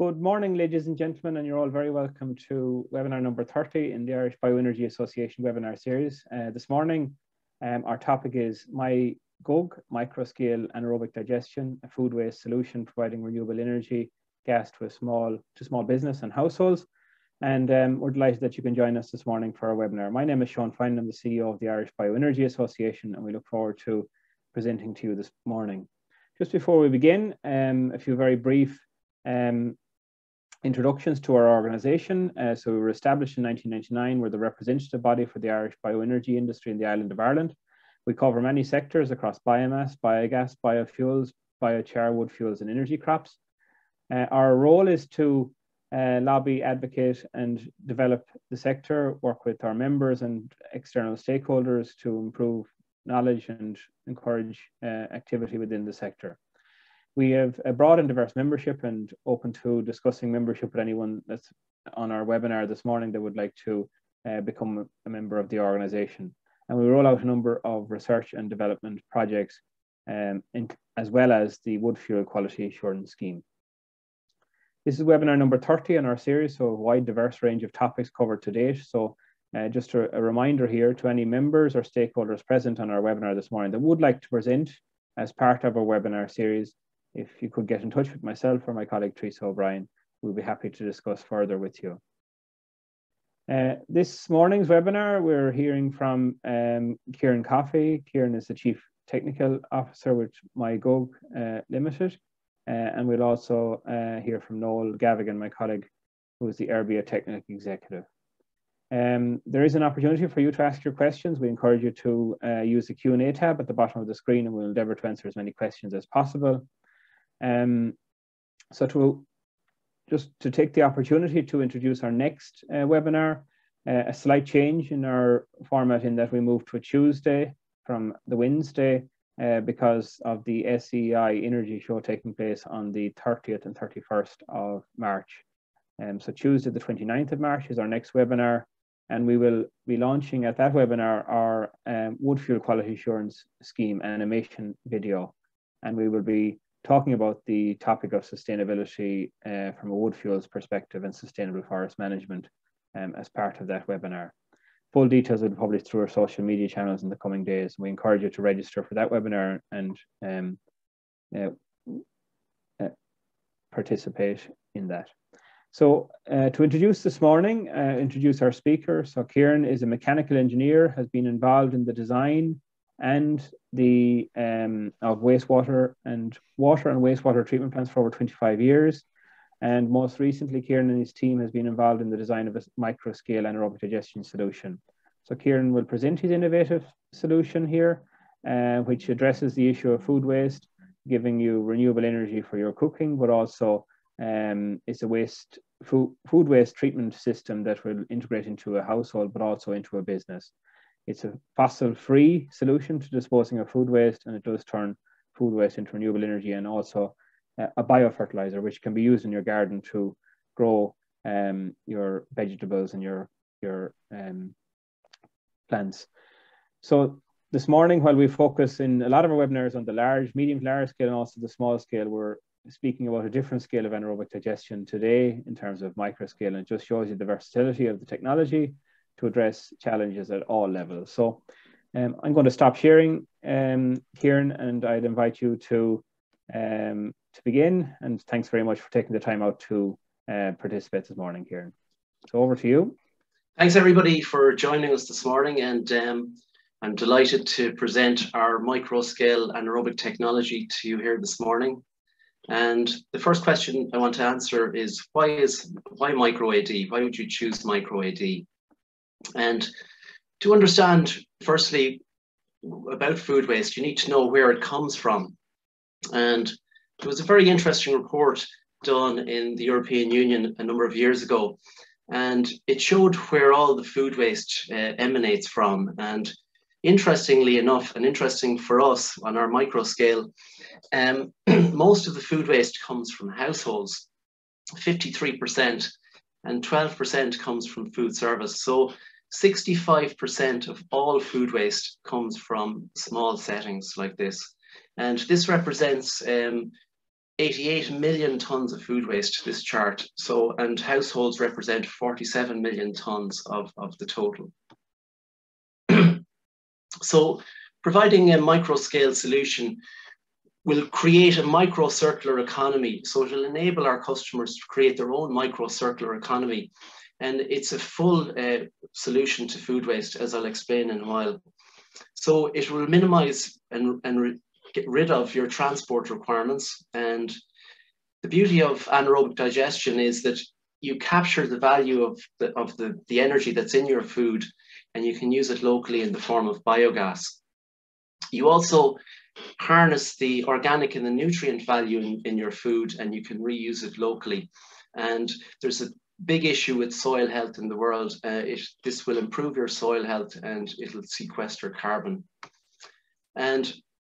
Good morning, ladies and gentlemen, and you're all very welcome to webinar number 30 in the Irish Bioenergy Association webinar series. This morning, our topic is My Gug, microscale anaerobic digestion, a food waste solution providing renewable energy gas to small business and households. And we're delighted that you can join us this morning for our webinar. My name is Sean Fine, I'm the CEO of the Irish Bioenergy Association, and we look forward to presenting to you this morning. Just before we begin, a few very brief introductions to our organisation. So we were established in 1999. We're the representative body for the Irish bioenergy industry in the island of Ireland. We cover many sectors across biomass, biogas, biofuels, biochar, wood fuels and energy crops. Our role is to lobby, advocate and develop the sector, work with our members and external stakeholders to improve knowledge and encourage activity within the sector. We have a broad and diverse membership and open to discussing membership with anyone that's on our webinar this morning that would like to become a member of the organisation. And we roll out a number of research and development projects as well as the wood fuel quality assurance scheme. This is webinar number 30 in our series, so a wide diverse range of topics covered to date. So just a reminder here to any members or stakeholders present on our webinar this morning that would like to present as part of our webinar series, if you could get in touch with myself or my colleague Teresa O'Brien, we'll be happy to discuss further with you. This morning's webinar, we're hearing from Kieran Coffey. Kieran is the Chief Technical Officer with My Gug Limited. And we'll also hear from Noel Gavigan, my colleague, who is the RBA Technical Executive. There is an opportunity for you to ask your questions. We encourage you to use the Q&A tab at the bottom of the screen, and we'll endeavour to answer as many questions as possible. So just to take the opportunity to introduce our next webinar, a slight change in our format in that we moved to a Tuesday from the Wednesday because of the SEI Energy Show taking place on the 30th and 31st of March. So Tuesday the 29th of March is our next webinar, and we will be launching at that webinar our wood fuel quality assurance scheme animation video, and we will be talking about the topic of sustainability from a wood fuels perspective and sustainable forest management as part of that webinar. Full details will be published through our social media channels in the coming days. We encourage you to register for that webinar and participate in that. So to introduce this morning, introduce our speaker. So Kieran is a mechanical engineer, has been involved in the design and the of wastewater and water and wastewater treatment plants for over 25 years. And most recently, Kieran and his team has been involved in the design of a microscale anaerobic digestion solution. So Kieran will present his innovative solution here, which addresses the issue of food waste, giving you renewable energy for your cooking, but also it's a food waste treatment system that will integrate into a household, but also into a business. It's a fossil-free solution to disposing of food waste, and it does turn food waste into renewable energy, and also a biofertilizer, which can be used in your garden to grow your vegetables and your plants. So this morning, while we focus in a lot of our webinars on the large, medium to large scale, and also the small scale, we're speaking about a different scale of anaerobic digestion today in terms of microscale, and it just shows you the versatility of the technology to address challenges at all levels. So I'm going to stop sharing, Kieran, and I'd invite you to begin. And thanks very much for taking the time out to participate this morning, Kieran. So over to you. Thanks everybody for joining us this morning, and I'm delighted to present our microscale anaerobic technology to you here this morning. And the first question I want to answer is why micro AD? Why would you choose micro AD? And to understand, firstly, about food waste, you need to know where it comes from. And there was a very interesting report done in the European Union a number of years ago, and it showed where all the food waste emanates from. And interestingly enough, and interesting for us on our micro scale, most of the food waste comes from households, 53%, and 12% comes from food service. So 65% of all food waste comes from small settings like this. And this represents 88 million tons of food waste, this chart. So, and households represent 47 million tons of the total. So providing a micro scale solution will create a micro circular economy. So it will enable our customers to create their own micro circular economy. And it's a full solution to food waste, as I'll explain in a while. So it will minimize and get rid of your transport requirements. And the beauty of anaerobic digestion is that you capture the value of the energy that's in your food, and you can use it locally in the form of biogas. You also harness the organic and the nutrient value in your food, and you can reuse it locally. And there's a big issue with soil health in the world. This will improve your soil health, and it'll sequester carbon. And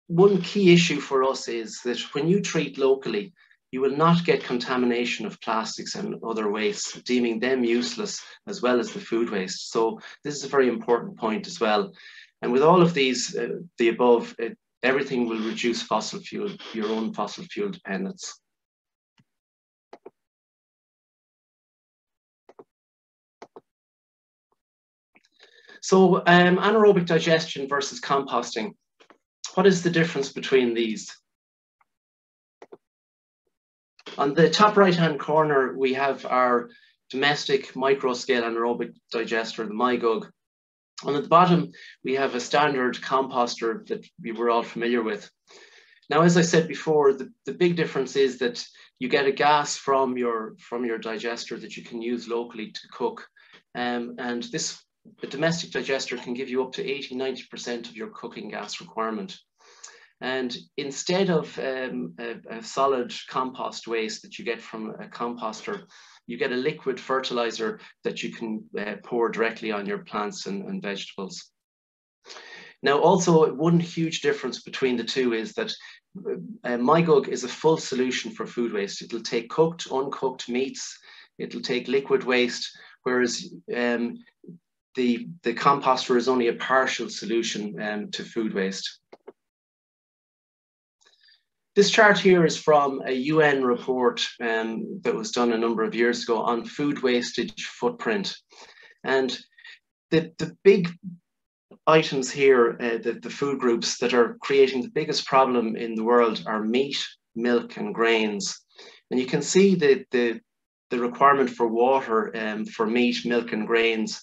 one key issue for us is that when you treat locally, you will not get contamination of plastics and other wastes, deeming them useless as well as the food waste. So this is a very important point as well. And with all of these, the above, everything will reduce fossil fuel, your own fossil fuel dependence. So anaerobic digestion versus composting. What is the difference between these? On the top right-hand corner, we have our domestic micro-scale anaerobic digester, the My Gug. And at the bottom, we have a standard composter that we were all familiar with. Now, as I said before, the big difference is that you get a gas from your digester that you can use locally to cook. And the domestic digester can give you up to 80–90% of your cooking gas requirement. And instead of a solid compost waste that you get from a composter, you get a liquid fertilizer that you can pour directly on your plants and vegetables. Now, also one huge difference between the two is that My Gug is a full solution for food waste. It'll take cooked, uncooked meats. It'll take liquid waste, whereas the composter is only a partial solution to food waste. This chart here is from a UN report that was done a number of years ago on food wastage footprint. And the big items here, the food groups that are creating the biggest problem in the world are meat, milk, and grains. And you can see the requirement for water for meat, milk, and grains,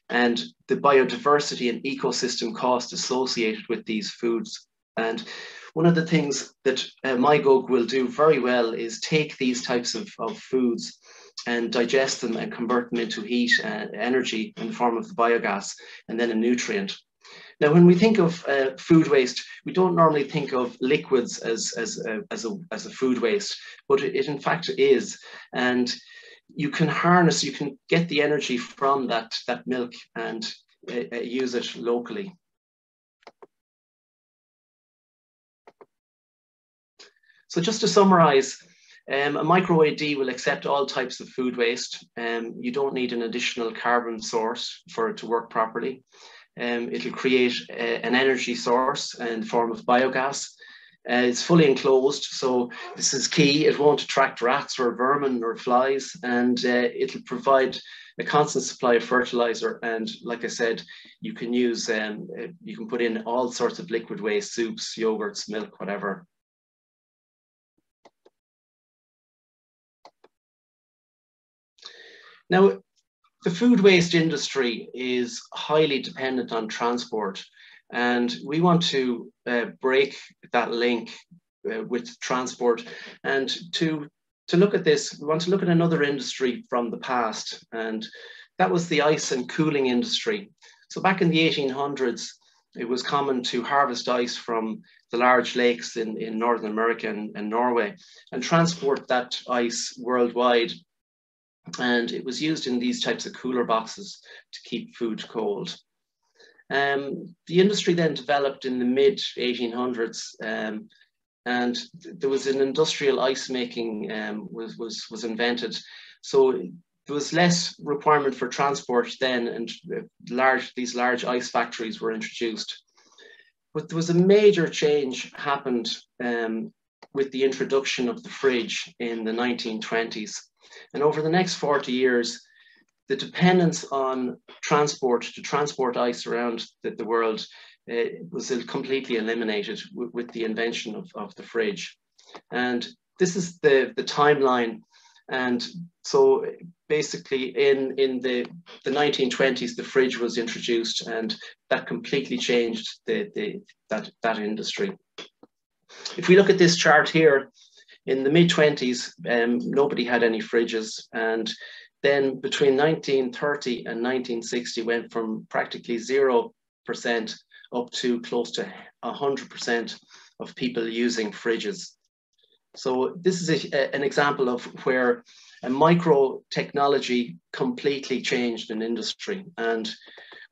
and the biodiversity and ecosystem cost associated with these foods. And one of the things that My Gug will do very well is take these types of foods and digest them and convert them into heat and energy in the form of the biogas and then a nutrient. Now, when we think of food waste, we don't normally think of liquids as a food waste, but it in fact is. And you can harness, you can get the energy from that milk and use it locally. So just to summarize, a micro AD will accept all types of food waste. You don't need an additional carbon source for it to work properly. It'll create an energy source in the form of biogas. It's fully enclosed, so this is key. It won't attract rats or vermin or flies, and it'll provide a constant supply of fertilizer. And like I said, you can use, you can put in all sorts of liquid waste, soups, yogurts, milk, whatever. Now, the food waste industry is highly dependent on transport, and we want to break that link with transport. And to look at this, we want to look at another industry from the past, and that was the ice and cooling industry. So back in the 1800s, it was common to harvest ice from the large lakes in Northern America and Norway and transport that ice worldwide. And it was used in these types of cooler boxes to keep food cold. The industry then developed in the mid-1800s, and there was an industrial ice making was invented. So there was less requirement for transport then, and these large ice factories were introduced. But there was a major change happened with the introduction of the fridge in the 1920s. And over the next 40 years, the dependence on transport to transport ice around the world was completely eliminated with the invention of the fridge. And this is the timeline. And so basically in the 1920s, the fridge was introduced, and that completely changed that industry. If we look at this chart here, in the mid-20s, nobody had any fridges. And then between 1930 and 1960 went from practically 0% up to close to 100% of people using fridges. So this is an example of where a micro technology completely changed an industry. And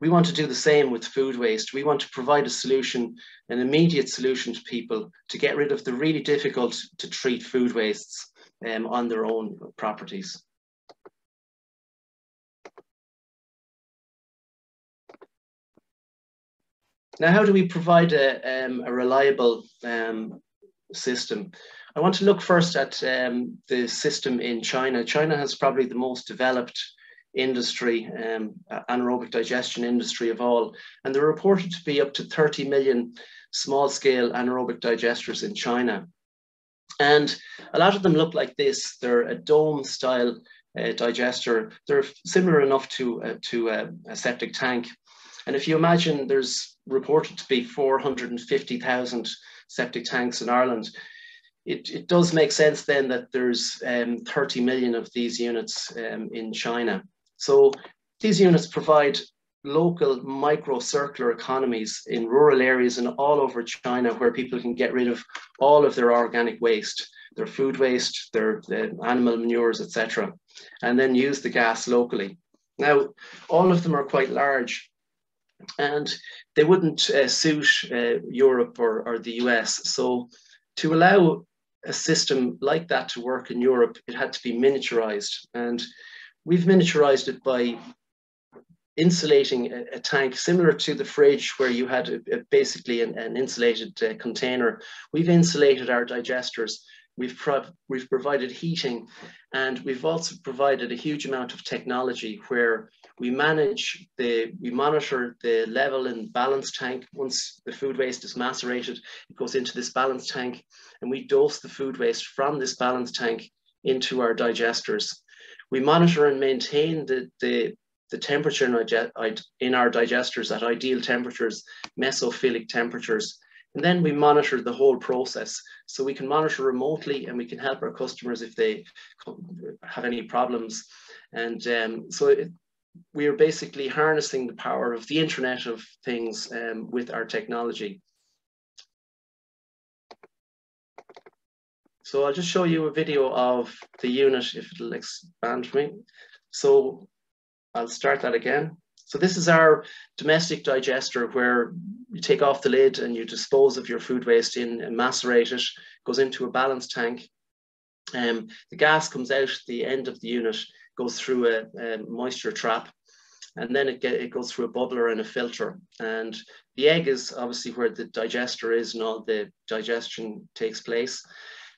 we want to do the same with food waste. We want to provide a solution, an immediate solution to people to get rid of the really difficult to treat food wastes on their own properties. Now, how do we provide a reliable system? I want to look first at the system in China. China has probably the most developed industry, anaerobic digestion industry of all. And they're reported to be up to 30 million small-scale anaerobic digesters in China. And a lot of them look like this. They're a dome-style digester. They're similar enough to a septic tank. And if you imagine there's reported to be 450,000 septic tanks in Ireland, it does make sense then that there's 30 million of these units in China. So these units provide local micro-circular economies in rural areas and all over China, where people can get rid of all of their organic waste, their food waste, their animal manures, etc., and then use the gas locally. Now, all of them are quite large, and they wouldn't suit Europe or the US. So to allow a system like that to work in Europe, it had to be miniaturized. And we've miniaturized it by insulating a tank similar to the fridge, where you had basically an insulated container. We've insulated our digesters. We've provided heating, and we've also provided a huge amount of technology where we monitor the level in the balance tank. Once the food waste is macerated, it goes into this balance tank, and we dose the food waste from this balance tank into our digesters. We monitor and maintain the temperature in our digesters at ideal temperatures, mesophilic temperatures. And then we monitor the whole process. So we can monitor remotely, and we can help our customers if they have any problems. And we are basically harnessing the power of the Internet of Things with our technology. So I'll just show you a video of the unit, if it'll expand for me. So I'll start that again. So this is our domestic digester, where you take off the lid and you dispose of your food waste in and macerate it. Goes into a balance tank. The gas comes out the end of the unit, goes through a moisture trap, and then it goes through a bubbler and a filter. And the egg is obviously where the digester is and all the digestion takes place.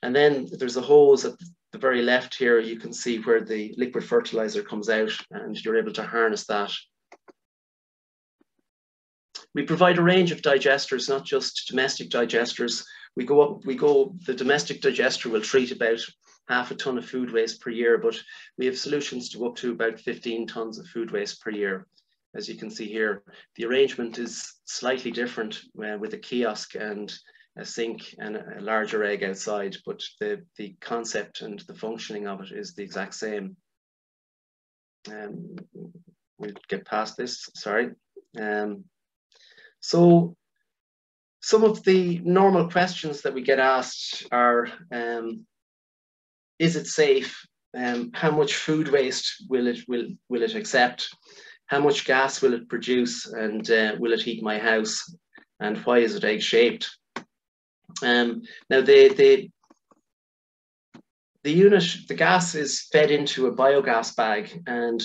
And then there's a hose at the very left here. You can see where the liquid fertilizer comes out, and you're able to harness that. We provide a range of digesters, not just domestic digesters. The domestic digester will treat about half a ton of food waste per year, but we have solutions to up to about 15 tons of food waste per year. As you can see here, the arrangement is slightly different with a kiosk and a sink and a larger egg outside, but the concept and the functioning of it is the exact same. We'll get past this, sorry. So some of the normal questions that we get asked are, is it safe? How much food waste will it accept? How much gas will it produce? And will it heat my house? And why is it egg-shaped? Now the unit, the gas is fed into a biogas bag, and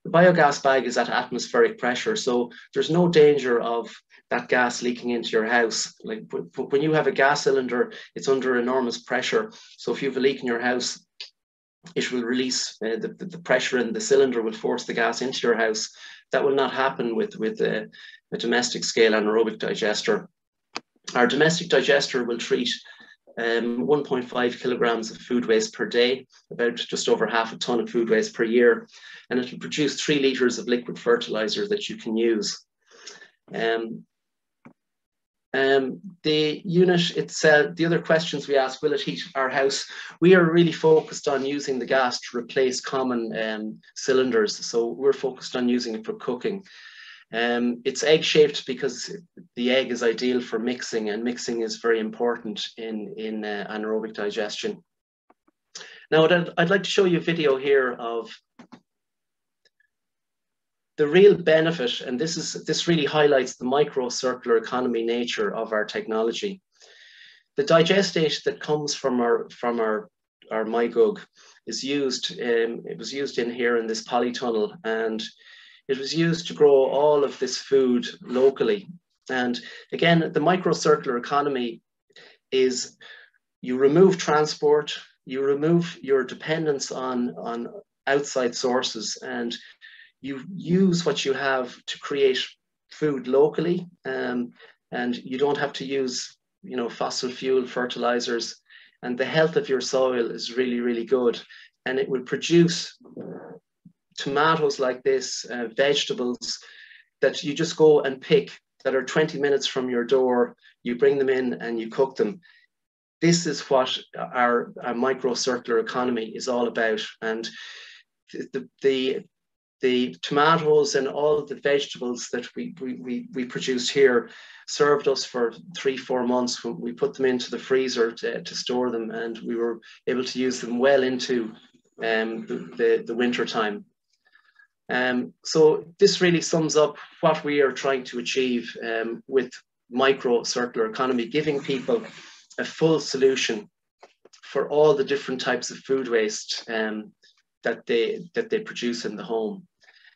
the biogas bag is at atmospheric pressure. So there's no danger of that gas leaking into your house. Like when you have a gas cylinder, it's under enormous pressure. So if you have a leak in your house, it will release the pressure in the cylinder will force the gas into your house. That will not happen with a domestic scale anaerobic digester. Our domestic digester will treat 1.5 kilograms of food waste per day, about just over half a ton of food waste per year, and it will produce 3 litres of liquid fertilizer that you can use. The unit itself, the other questions we ask, will it heat our house? We are really focused on using the gas to replace common cylinders. So we're focused on using it for cooking. It's egg-shaped because the egg is ideal for mixing, and mixing is very important in anaerobic digestion. Now, I'd like to show you a video here of the real benefit, and this really highlights the micro-circular economy nature of our technology. The digestate that comes from our My Gug is used. It was used in here in this polytunnel, and it was used to grow all of this food locally. And again, the micro-circular economy is you remove transport, you remove your dependence on outside sources, and you use what you have to create food locally, and you don't have to use, fossil fuel fertilizers, and the health of your soil is really, really good. And it will produce tomatoes like this, vegetables that you just go and pick that are 20 minutes from your door. You bring them in and you cook them. This is what our micro-circular economy is all about. And the tomatoes and all the vegetables that we produced here served us for 3-4 months. When we put them into the freezer to store them, and we were able to use them well into the winter time. So this really sums up what we are trying to achieve with micro-circular economy, giving people a full solution for all the different types of food waste that they produce in the home.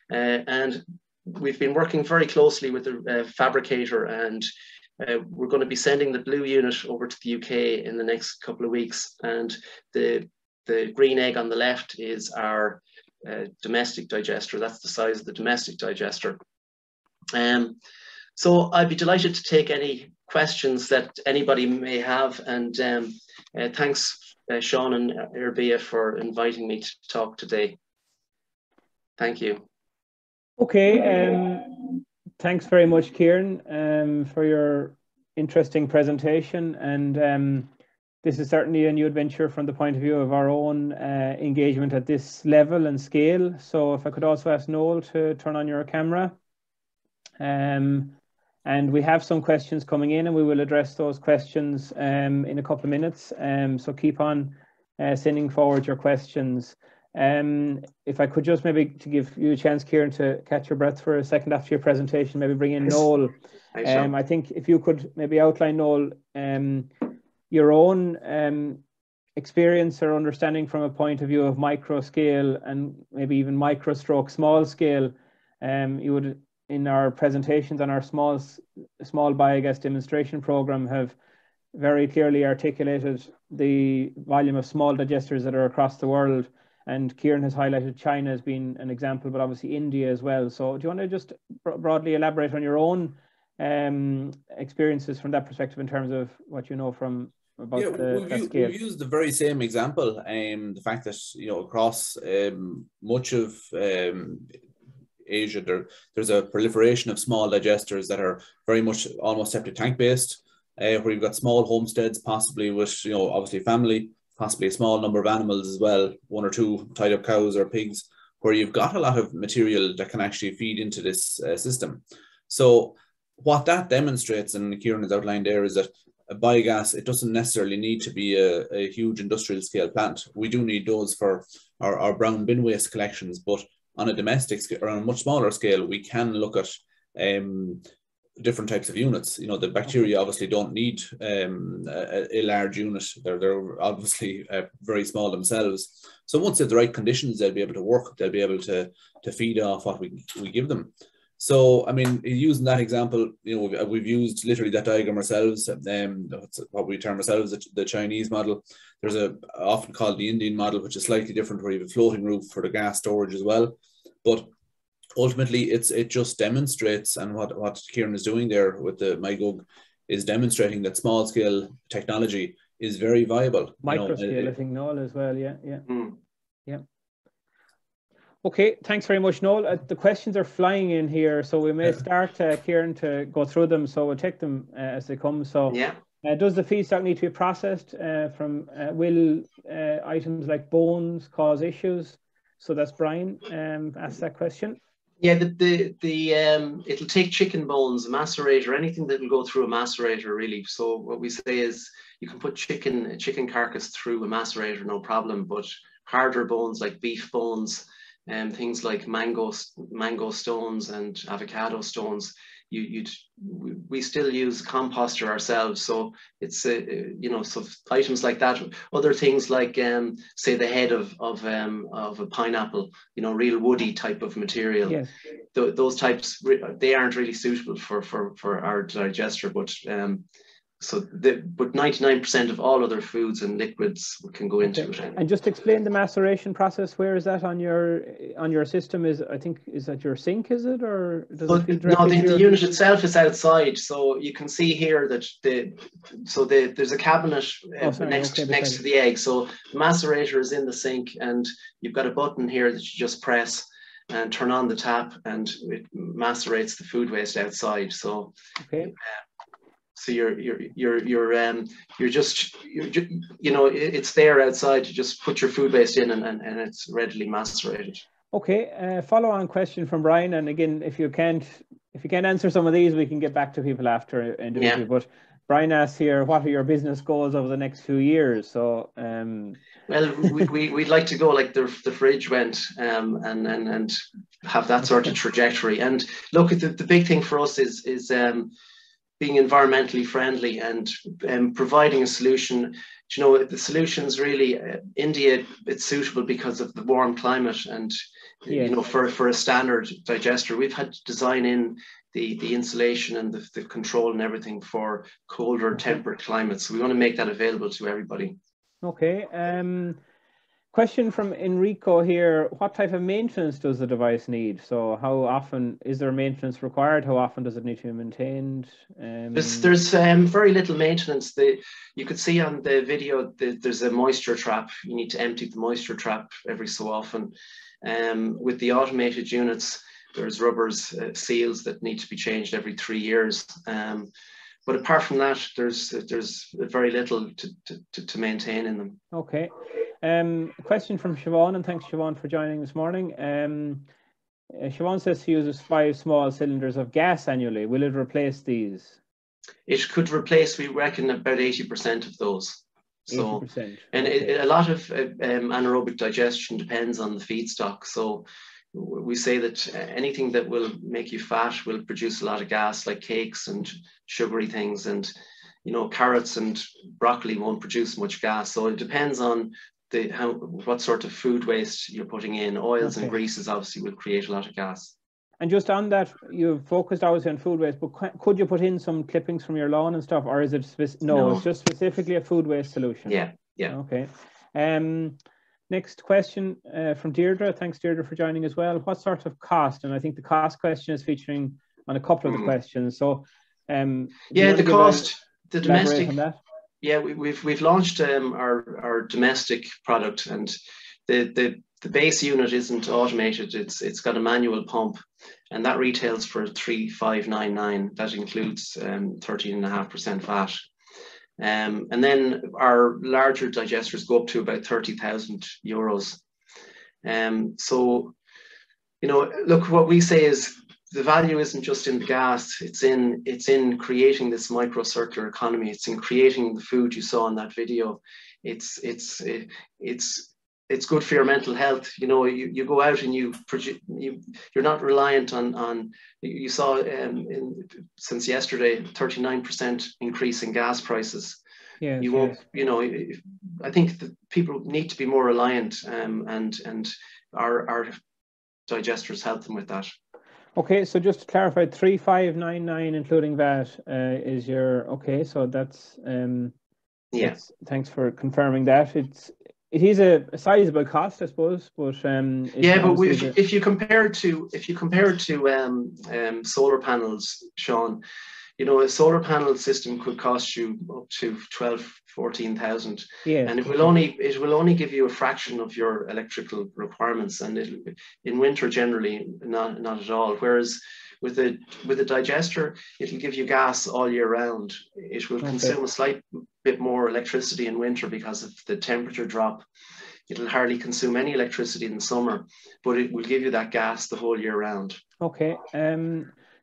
And we've been working very closely with the fabricator, and we're going to be sending the blue unit over to the UK in the next couple of weeks. And the green egg on the left is our domestic digester. That's the size of the domestic digester. So I'd be delighted to take any questions that anybody may have. And thanks, Sean and Irbia, for inviting me to talk today. Thank you. Okay, thanks very much, Kieran, for your interesting presentation. And this is certainly a new adventure from the point of view of our own engagement at this level and scale. So if I could also ask Noel to turn on your camera. And we have some questions coming in, and we will address those questions in a couple of minutes. So keep on sending forward your questions. If I could just maybe to give you a chance, Kieran, to catch your breath for a second after your presentation, maybe bring in Noel. I think if you could maybe outline, Noel, your own experience or understanding from a point of view of micro scale and maybe even micro stroke small scale. You would, in our presentations on our small biogas demonstration program, have very clearly articulated the volume of small digesters that are across the world. And Kieran has highlighted China as being an example, but obviously India as well. So do you want to just broadly elaborate on your own experiences from that perspective in terms of what you know from about that scale? We've used the very same example, the fact that, across much of Asia, there's a proliferation of small digesters that are very much almost septic tank based, where you've got small homesteads, possibly with, obviously family, possibly a small number of animals as well, 1 or 2 tied up cows or pigs, where you've got a lot of material that can actually feed into this system. So what that demonstrates, and Kieran has outlined there, is that a biogas, it doesn't necessarily need to be a huge industrial scale plant. We do need those for our brown bin waste collections, but on a domestic scale or on a much smaller scale, we can look at different types of units. The bacteria obviously don't need a large unit. They're obviously very small themselves. So once they have the right conditions, they'll be able to work. They'll be able to feed off what we give them. So, I mean, using that example, you know, we've used literally that diagram ourselves. That's what we term ourselves the Chinese model. There's often called the Indian model, which is slightly different, where you have a floating roof for the gas storage as well. But ultimately, it just demonstrates, and what Kieran is doing there with the My Gug is demonstrating that small scale technology is very viable. Micro scale, I think, Noel, as well. Yeah. Yeah. Okay, thanks very much, Noel. The questions are flying in here, so we may start, Kieran, to go through them. So we'll take them as they come. So, does the feedstock need to be processed will items like bones cause issues? So that's Brian asked that question. Yeah, it'll take chicken bones, a macerator, anything that will go through a macerator, really. So what we say is you can put a chicken carcass through a macerator, no problem. But harder bones like beef bones, and things like mango stones and avocado stones, we still use composter ourselves. So it's so items like that. Other things like say the head of a pineapple, real woody type of material. Yes. Those types, they aren't really suitable for our digester, but but 99% of all other foods and liquids can go into it. And just explain the maceration process. Where is that on your system? Is that your sink? Is it, or does it feed directly? No, the unit itself is outside. So you can see here that there's a cabinet next to the egg. So the macerator is in the sink, and you've got a button here that you just press and turn on the tap, and it macerates the food waste outside. So so it's there outside. You just put your food waste in, and it's readily macerated. Okay. Follow on question from Brian. And again, if you can't answer some of these, we can get back to people after individually. Yeah. But Brian asks here, what are your business goals over the next few years? So well, we'd like to go like the fridge went, and have that sort of trajectory. And look, the big thing for us is being environmentally friendly and providing a solution. The solutions really, India, it's suitable because of the warm climate, and for a standard digester, we've had to design in the insulation and the control and everything for colder temperate climates. So we want to make that available to everybody. Okay. Question from Enrico here. What type of maintenance does the device need? So how often is there maintenance required? How often does it need to be maintained? There's very little maintenance. You could see on the video there's a moisture trap. You need to empty the moisture trap every so often. With the automated units, there's rubbers, seals that need to be changed every 3 years. But apart from that, there's very little to maintain in them. Okay. A question from Siobhan, and thanks Siobhan for joining this morning. Siobhan says she uses 5 small cylinders of gas annually. Will it replace these? It could replace, we reckon, about 80% of those. So, 80%. And a lot of anaerobic digestion depends on the feedstock. So we say that anything that will make you fat will produce a lot of gas, like cakes and sugary things, and carrots and broccoli won't produce much gas. So it depends on what sort of food waste you're putting in. Oils and greases obviously will create a lot of gas. And just on that, you've focused obviously on food waste, but could you put in some clippings from your lawn and stuff, or is it no, it's just specifically a food waste solution? Yeah. Okay. Next question from Deirdre. Thanks, Deirdre, for joining as well. What sort of cost? And I think the cost question is featuring on a couple of the questions. So the cost, the domestic. On that? Yeah, we've launched our domestic product, and the base unit isn't automated. It's got a manual pump, and that retails for 3,599. That includes 13.5% VAT. And then our larger digesters go up to about 30,000 euros. So look, what we say is the value isn't just in the gas, it's in creating this micro circular economy. It's in creating the food you saw in that video. It's good for your mental health. You go out and you're not reliant on you saw since yesterday 39% increase in gas prices. Yes, you won't, I think that people need to be more reliant, and our digesters help them with that. Okay, so just to clarify, 3,599 including VAT is your, okay, so that's thanks for confirming that. It is a sizable cost, I suppose, but if you compare it to solar panels, Sean, you know, a solar panel system could cost you up to 14,000, and it will only give you a fraction of your electrical requirements, and in winter generally not at all. Whereas with a digester, it'll give you gas all year round. It will consume a slight bit more electricity in winter because of the temperature drop. It'll hardly consume any electricity in the summer, but it will give you that gas the whole year round. Okay.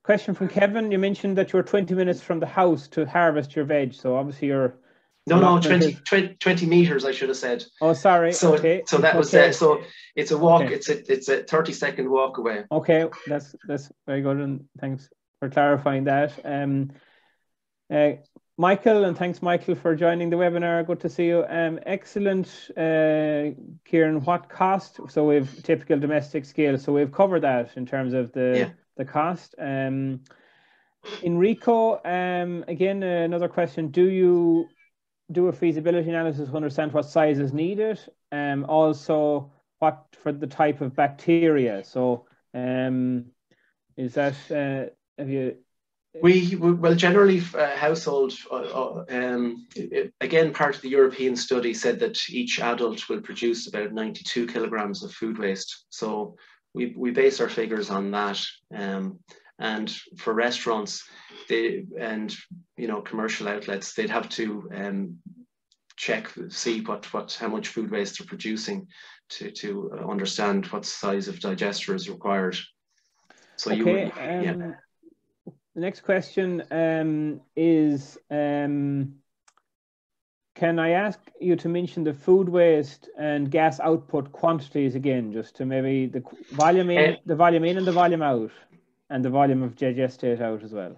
Question from Kevin. You mentioned that you're 20 minutes from the house to harvest your veg. So obviously you're... No, 20 meters, I should have said. Oh, sorry. So, okay. So that was so it's a walk. Okay. It's a 30-second walk away. Okay, that's very good, and thanks for clarifying that. Michael, and thanks, Michael, for joining the webinar. Good to see you. Excellent, Kieran. What cost? So we've typical domestic scale. So we've covered that in terms of the cost. Enrico, again, another question. Do you do a feasibility analysis to understand what size is needed? Also, what for the type of bacteria? So, is that have you? Well, generally, household, again, part of the European study said that each adult will produce about 92 kilograms of food waste. So we base our figures on that. And for restaurants, commercial outlets, they'd have to see how much food waste they're producing to understand what size of digester is required. So the next question is, can I ask you to mention the food waste and gas output quantities again, just to maybe the volume in, the volume in and the volume out, and the volume of digestate out as well?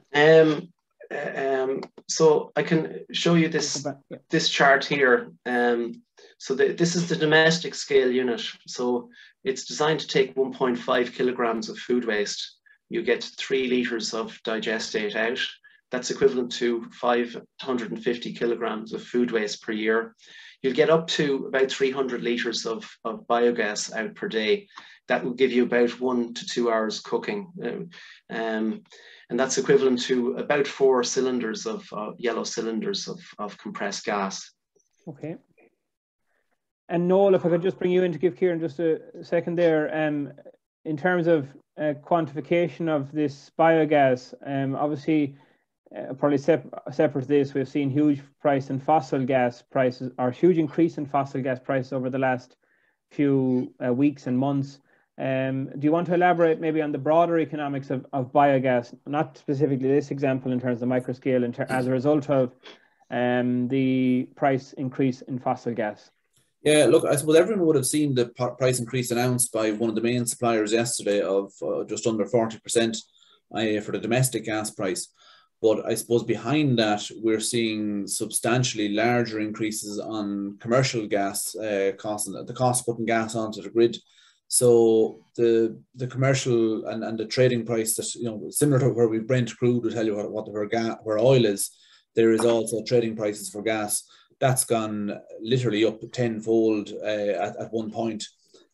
So I can show you this chart here. So this is the domestic scale unit. So it's designed to take 1.5 kilograms of food waste. You get 3 liters of digestate out. That's equivalent to 550 kilograms of food waste per year. You'll get up to about 300 liters of biogas out per day. That will give you about 1 to 2 hours cooking. And that's equivalent to about 4 cylinders of yellow cylinders of compressed gas. Okay. And Noel, if I could just bring you in to give Kieran just a second there. In terms of quantification of this biogas, obviously, probably separate to this, we've seen huge increase in fossil gas prices over the last few weeks and months. Do you want to elaborate maybe on the broader economics of biogas, not specifically this example in terms of micro scale, as a result of the price increase in fossil gas? Yeah, look, I suppose everyone would have seen the price increase announced by one of the main suppliers yesterday of just under 40% for the domestic gas price. But I suppose behind that, we're seeing substantially larger increases on commercial gas costs and the cost of putting gas onto the grid. So the commercial and the trading price, that, similar to where we Brent crude will tell you where oil is, there is also trading prices for gas. That's gone literally up tenfold at one point.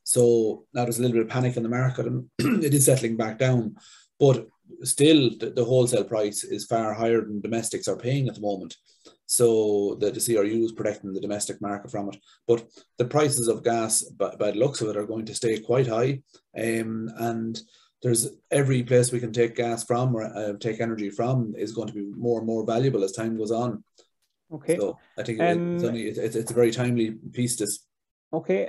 So now there's a little bit of panic in the market, and it is settling back down. But still, the wholesale price is far higher than domestics are paying at the moment. So the CRU is protecting the domestic market from it. But the prices of gas, by the looks of it, are going to stay quite high. And there's every place we can take gas from or take energy from is going to be more and more valuable as time goes on. Okay. So I think it's a very timely piece. This. Okay.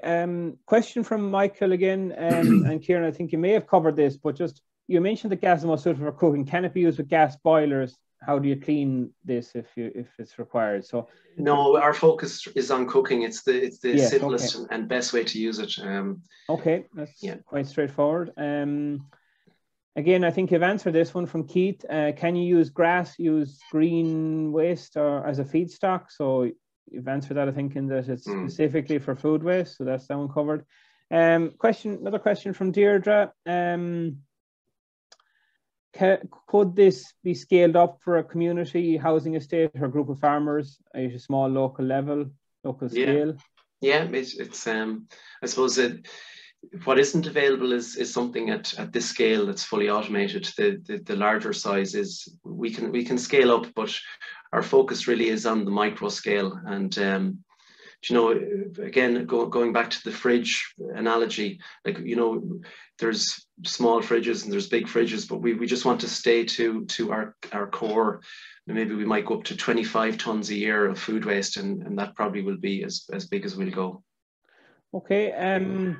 Question from Michael again, and Kieran, I think you may have covered this, but just you mentioned that gas is most suitable for cooking. Can it be used with gas boilers? How do you clean this if it's required? So no, our focus is on cooking. It's the simplest and best way to use it. Okay, that's quite straightforward. Again, I think you've answered this one from Keith. Can you use green waste or as a feedstock? So you've answered that, I think, in that it's specifically for food waste. So that's that one covered. Another question from Deirdre. could this be scaled up for a community housing estate or a group of farmers at a small local level, local scale? Yeah, it's I suppose that what isn't available is something at this scale that's fully automated. The larger size is we can scale up, but our focus really is on the micro scale. And you know, again, going back to the fridge analogy, like, you know, there's small fridges and there's big fridges, but we just want to stay to our core. And maybe we might go up to 25 tons a year of food waste, and that probably will be as big as we'll go. Okay.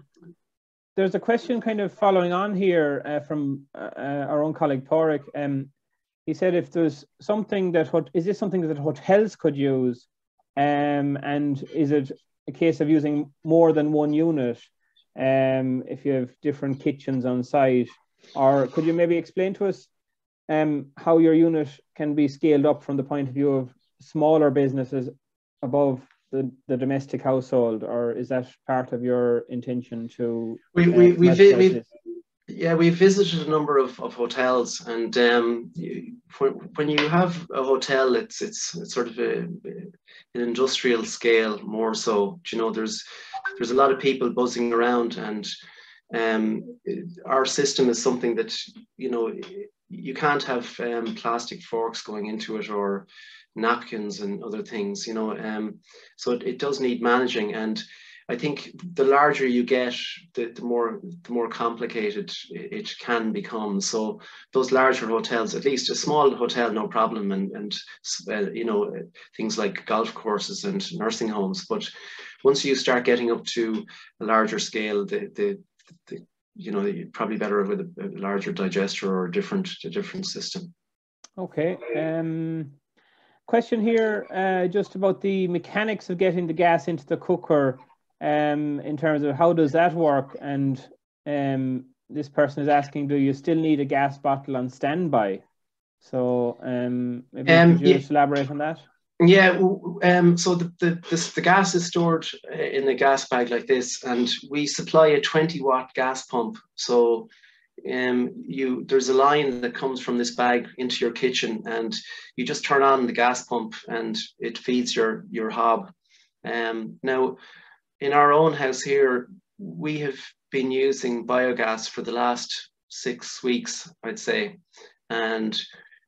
There's a question kind of following on here from our own colleague Porrick. He said, if there's something that is this something that hotels could use, and is it a case of using more than one unit if you have different kitchens on site? Or could you maybe explain to us how your unit can be scaled up from the point of view of smaller businesses above the domestic household, or is that part of your intention to we've visited a number of hotels, and when you have a hotel, it's sort of an industrial scale more so. You know, there's a lot of people buzzing around, and our system is something that, you know, you can't have plastic forks going into it or napkins and other things, you know, so it does need managing. And I think the larger you get, the more complicated it can become. So those larger hotels, at least a small hotel, no problem, and you know, things like golf courses and nursing homes. But once you start getting up to a larger scale, you know, you're probably better with a larger digester or a different system. Okay. Question here just about the mechanics of getting the gas into the cooker, in terms of how does that work? And this person is asking, do you still need a gas bottle on standby? So maybe could you just elaborate on that? Yeah, so the gas is stored in a gas bag like this, and we supply a 20-watt gas pump. So there's a line that comes from this bag into your kitchen, and you just turn on the gas pump and it feeds your hob. Now, in our own house here, we have been using biogas for the last 6 weeks, I'd say, and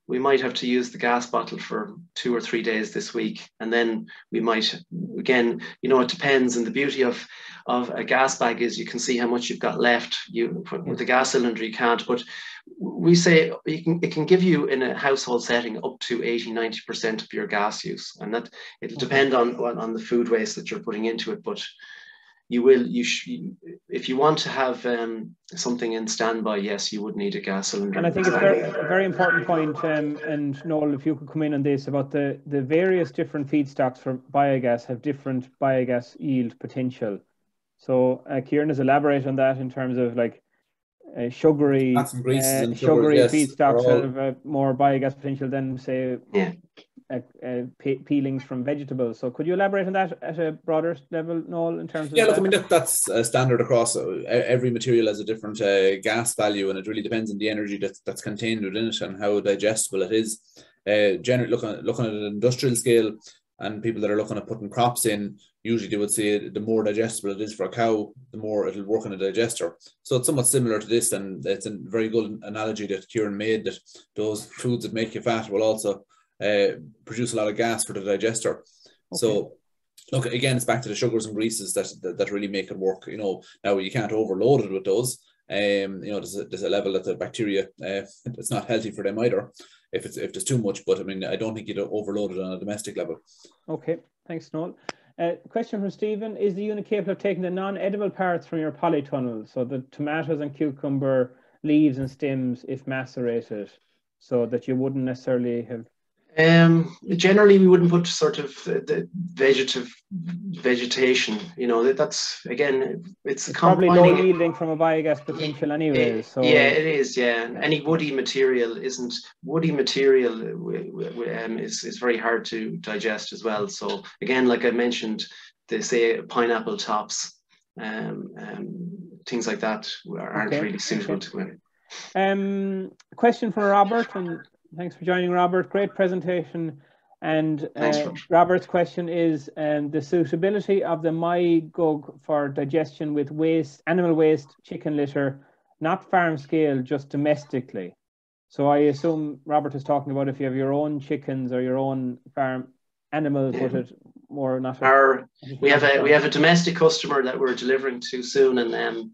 we might have to use the gas bottle for 2 or 3 days this week, and then we might, again, you know, it depends. And the beauty of a gas bag is you can see how much you've got left. With the gas cylinder you can't, but we say it can give you, in a household setting, up to 80-90% of your gas use, and that it'll depend on the food waste that you're putting into it. But if you want to have something in standby, yes, you would need a gas cylinder. And I think it's a very important point, and Noel, if you could come in on this, about the various different feedstocks for biogas have different biogas yield potential. So Kieran has elaborated on that in terms of like sugary feedstocks have more biogas potential than, say, peelings from vegetables. So could you elaborate on that at a broader level, Noel, in terms of look, I mean, that's a standard across. Every material has a different gas value, and it really depends on the energy that's contained within it and how digestible it is. Generally, looking at an industrial scale, and people that are looking at putting crops in, usually they would say the more digestible it is for a cow, the more it'll work in a digester. So it's somewhat similar to this, and it's a very good analogy that Kieran made, that those foods that make you fat will also produce a lot of gas for the digester. Okay. So look, again, it's back to the sugars and greases that really make it work. You know, now you can't overload it with those. You know, there's a level that the bacteria, it's not healthy for them either if there's too much. But I mean, I don't think you'd overload it on a domestic level. Okay, thanks, Noel. Question from Stephen: is the unit capable of taking the non-edible parts from your polytunnel, so the tomatoes and cucumber leaves and stems, if macerated, so that you wouldn't necessarily have? Generally, we wouldn't put sort of the vegetation. You know, that's, again, it's probably low yielding from a biogas potential anyway. So yeah, it is. Yeah, any woody material is very hard to digest as well. So again, like I mentioned, they say pineapple tops, things like that aren't really suitable to it. Question for Robert, and thanks for joining, Robert. Great presentation. And Thanks, Robert's question is the suitability of the My Gug for digestion with waste, animal waste, chicken litter, not farm scale, just domestically. So I assume Robert is talking about if you have your own chickens or your own farm animals, but it more not. We have a domestic customer that we're delivering to soon, and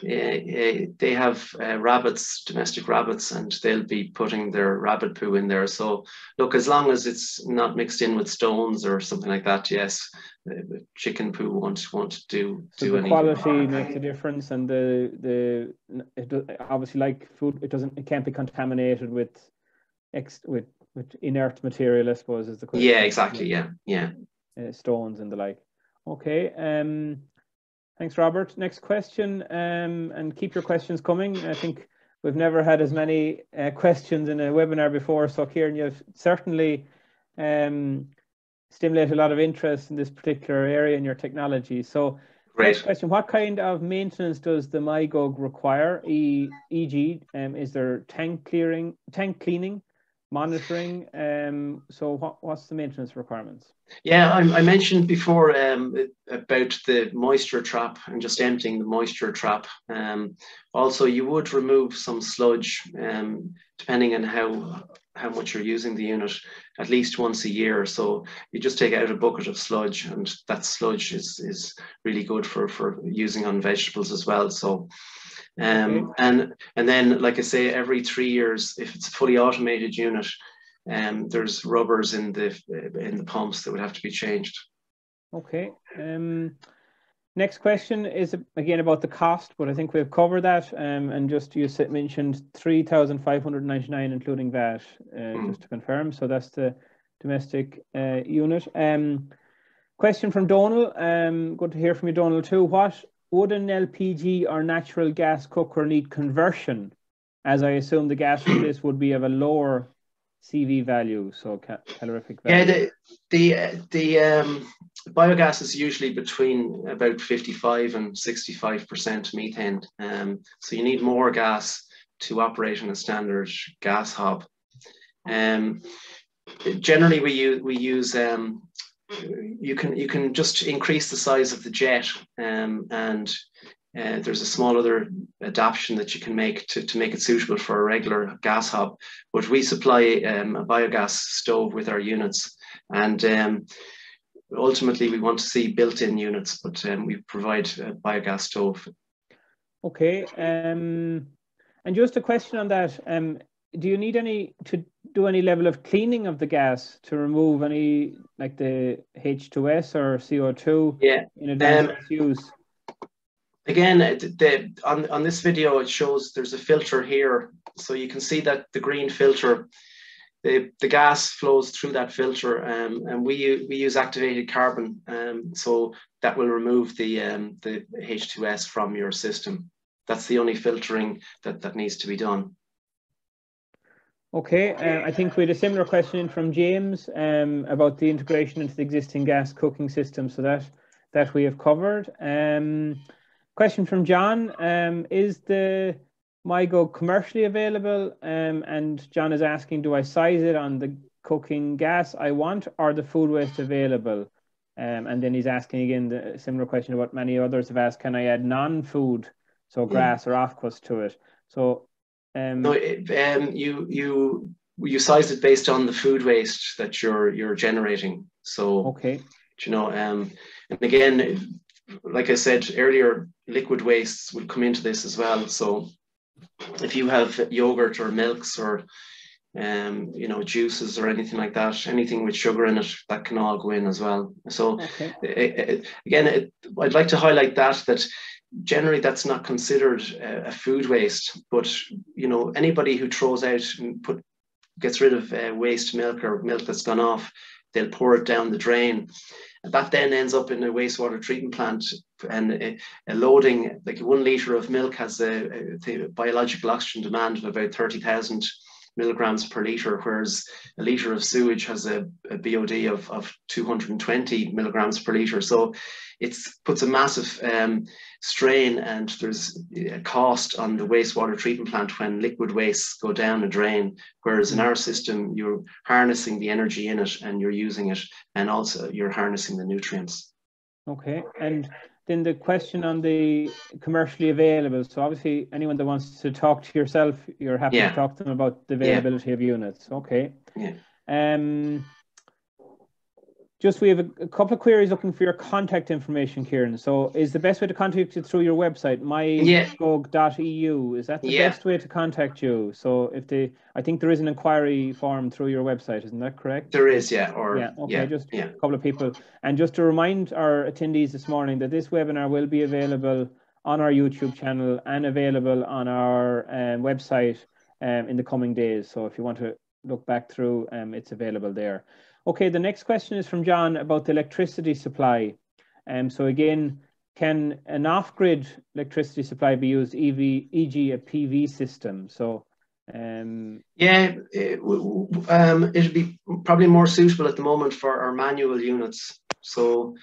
they have rabbits, domestic rabbits, and they'll be putting their rabbit poo in there. So look, as long as it's not mixed in with stones or something like that, yes, chicken poo won't do so the quality makes a difference, and it obviously, like food, it can't be contaminated with inert material, I suppose, is the question. Yeah, exactly. Yeah. Stones and the like. Okay. Thanks, Robert. Next question, and keep your questions coming. I think we've never had as many questions in a webinar before. So, Kieran, you've certainly stimulated a lot of interest in this particular area in your technology. So, great. Next question, what kind of maintenance does the My Gug require? E.g., is there tank cleaning, monitoring? So what's the maintenance requirements? Yeah, I mentioned before about the moisture trap and just emptying the moisture trap. Also, you would remove some sludge, depending on how much you're using the unit, at least once a year. So you just take out a bucket of sludge, and that sludge is really good for using on vegetables as well. So and then, like I say, every 3 years, if it's a fully automated unit, there's rubbers in the pumps that would have to be changed. Okay. Next question is again about the cost, but I think we've covered that. And just you mentioned 3,599 including VAT, just to confirm. So that's the domestic unit. Question from Donal. Good to hear from you, Donal, too. What would an LPG or natural gas cooker need conversion? As I assume the gas from this would be of a lower CV value, so calorific value. Yeah, the biogas is usually between about 55 and 65% methane. So you need more gas to operate in a standard gas hob. Generally, we use you can just increase the size of the jet, and there's a small other adaptation that you can make to make it suitable for a regular gas hob. But we supply a biogas stove with our units, and ultimately we want to see built-in units, but we provide a biogas stove. Okay, and just a question on that. Do you need to do any level of cleaning of the gas to remove any, like the H2S or CO2 in advance of its use? Again, on this video, it shows there's a filter here. So you can see that the green filter, the gas flows through that filter, and we use activated carbon. So that will remove the H2S from your system. That's the only filtering that needs to be done. Okay, I think we had a similar question from James about the integration into the existing gas cooking system. So that we have covered. Question from John, is the My Gug commercially available? And John is asking, do I size it on the cooking gas I want, or the food waste available? And then he's asking again the similar question about many others have asked, can I add non-food, so grass or off-crust to it? So no, you size it based on the food waste that you're generating. So okay, you know, and again, like I said earlier, liquid wastes will come into this as well. So if you have yogurt or milks or you know, juices or anything like that, anything with sugar in it, that can all go in as well. So again, I'd like to highlight that generally that's not considered a food waste, but you know, anybody who throws out and gets rid of waste milk or milk that's gone off, they'll pour it down the drain. And that then ends up in a wastewater treatment plant, and a loading, like 1 litre of milk has the biological oxygen demand of about 30,000 milligrams per litre, whereas a litre of sewage has a BOD of 220 milligrams per litre. So it puts a massive strain, and there's a cost on the wastewater treatment plant when liquid wastes go down a drain, whereas in our system, you're harnessing the energy in it and you're using it, and also you're harnessing the nutrients. Okay, and then the question on the commercially available. So obviously anyone that wants to talk to yourself, you're happy to talk to them about the availability of units. Okay. Yeah. Just we have a couple of queries looking for your contact information, Kieran. So is the best way to contact you through your website, mygug.eu? Is that the best way to contact you? So if I think there is an inquiry form through your website, isn't that correct? There is, yeah. Just a couple of people. And just to remind our attendees this morning that this webinar will be available on our YouTube channel and available on our website in the coming days. So if you want to look back through, it's available there. Okay, the next question is from John about the electricity supply. So again, can an off-grid electricity supply be used, e.g. a PV system? So, it'd be probably more suitable at the moment for our manual units. So,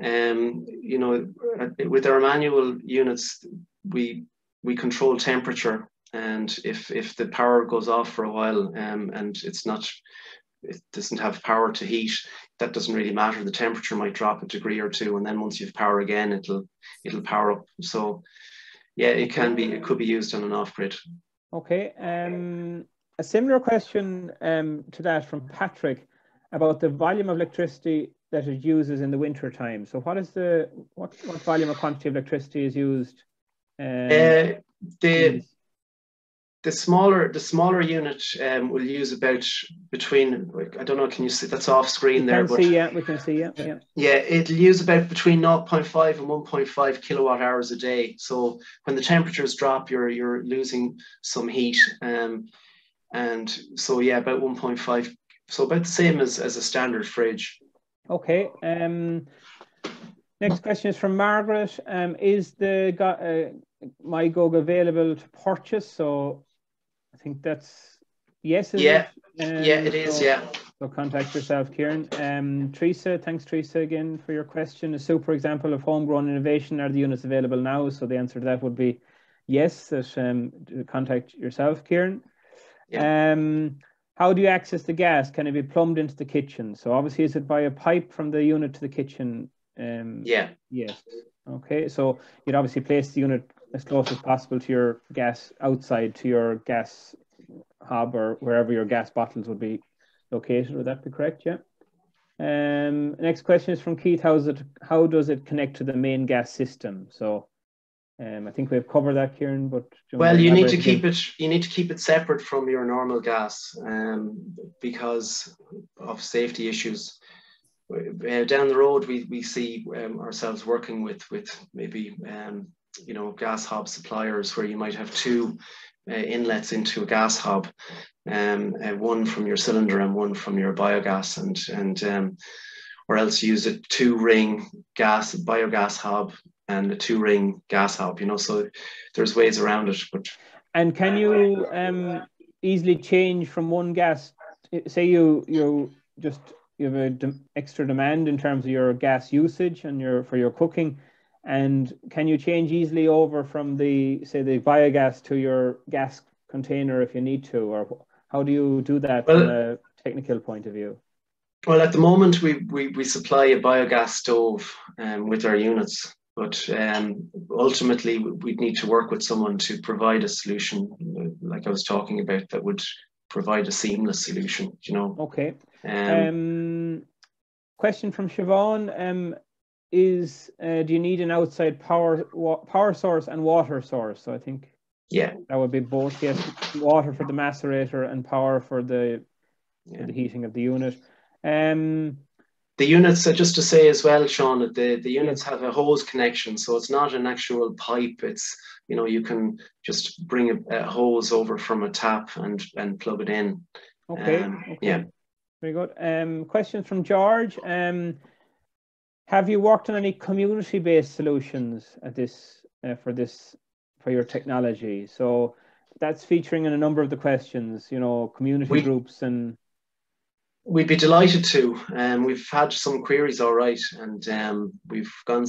you know, with our manual units, we control temperature, and if the power goes off for a while, and it doesn't have power to heat, that doesn't really matter. The temperature might drop a degree or two, and then once you have power again, it'll power up. So yeah, it could be used on an off-grid. Okay. A similar question to that from Patrick about the volume of electricity that it uses in the winter time. So what is what volume or quantity of electricity is used? The smaller unit will use about between, I don't know, can you see, that's off screen there? We can see, yeah. Yeah, it'll use about between 0.5 and 1.5 kilowatt hours a day. So when the temperatures drop, you're losing some heat. And so yeah, about 1.5, so about the same as a standard fridge. Okay. Next question is from Margaret. Is the My Gug available to purchase? So I think that's yes. It is. So contact yourself, Kieran. Teresa, thanks, Teresa, again for your question. A super example of homegrown innovation. Are the units available now? So the answer to that would be yes. That contact yourself, Kieran. Yeah. How do you access the gas? Can it be plumbed into the kitchen? So obviously, is it by a pipe from the unit to the kitchen? Yes. Okay. So you'd obviously place the unit as close as possible to your gas, outside to your gas hob or wherever your gas bottles would be located. Would that be correct? Yeah. Next question is from Keith. How does it connect to the main gas system? So I think we've covered that, Kieran. But you need to keep it separate from your normal gas, because of safety issues. Down the road, we see ourselves working with maybe gas hob suppliers where you might have two inlets into a gas hob, one from your cylinder and one from your biogas, and or else use a 2-ring biogas hob and a 2-ring gas hob. So there's ways around it. And can you easily change from one gas? Say you have an extra demand in terms of your gas usage and for your cooking. And can you change easily over from the biogas to your gas container if you need to, or how do you do that from a technical point of view? Well, at the moment we supply a biogas stove with our units, but ultimately we'd need to work with someone to provide a solution, like I was talking about, that would provide a seamless solution. Okay. Question from Siobhan. Do you need an outside power source and water source? So I think that would be both. Yes, water for the macerator and power for the heating of the unit. The units, just to say as well, Sean, that the units have a hose connection, so it's not an actual pipe. It's you can just bring a hose over from a tap and plug it in. Okay. Yeah. Very good. Question from George. Have you worked on any community-based solutions at this for your technology? So that's featuring in a number of the questions, you know, community groups and... We'd be delighted to. We've had some queries, all right, and we've gone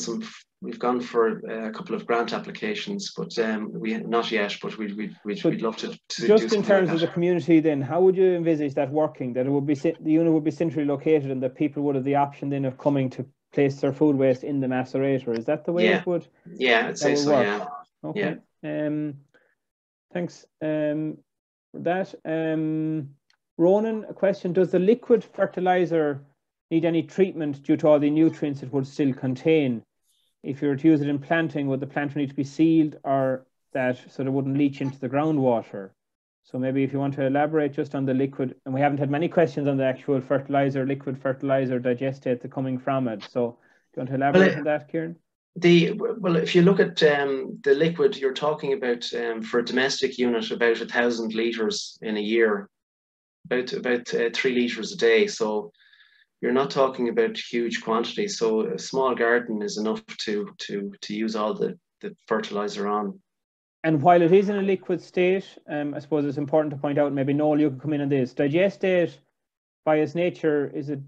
for a couple of grant applications, but we not yet. But we'd love to just in terms of the community. Then, how would you envisage that working? That it would be the unit would be centrally located, and that people would have the option then of coming to place their food waste in the macerator. Is that the way it would? Yeah, I'd say so. Work? Yeah. Okay. Yeah. Thanks. Ronan, a question: does the liquid fertilizer need any treatment due to all the nutrients it would still contain? If you were to use it in planting, would the planter need to be sealed or that so it wouldn't leach into the groundwater? So maybe if you want to elaborate just on the liquid, and we haven't had many questions on the actual liquid fertilizer digestate coming from it. So do you want to elaborate on that, Kieran? Well, if you look at the liquid, you're talking about for a domestic unit about 1,000 litres in a year. About 3 litres a day, so you're not talking about huge quantities. So a small garden is enough to use all the fertilizer on. And while it is in a liquid state, I suppose it's important to point out. Maybe Noel, you can come in on this. Digestate, by its nature, is it?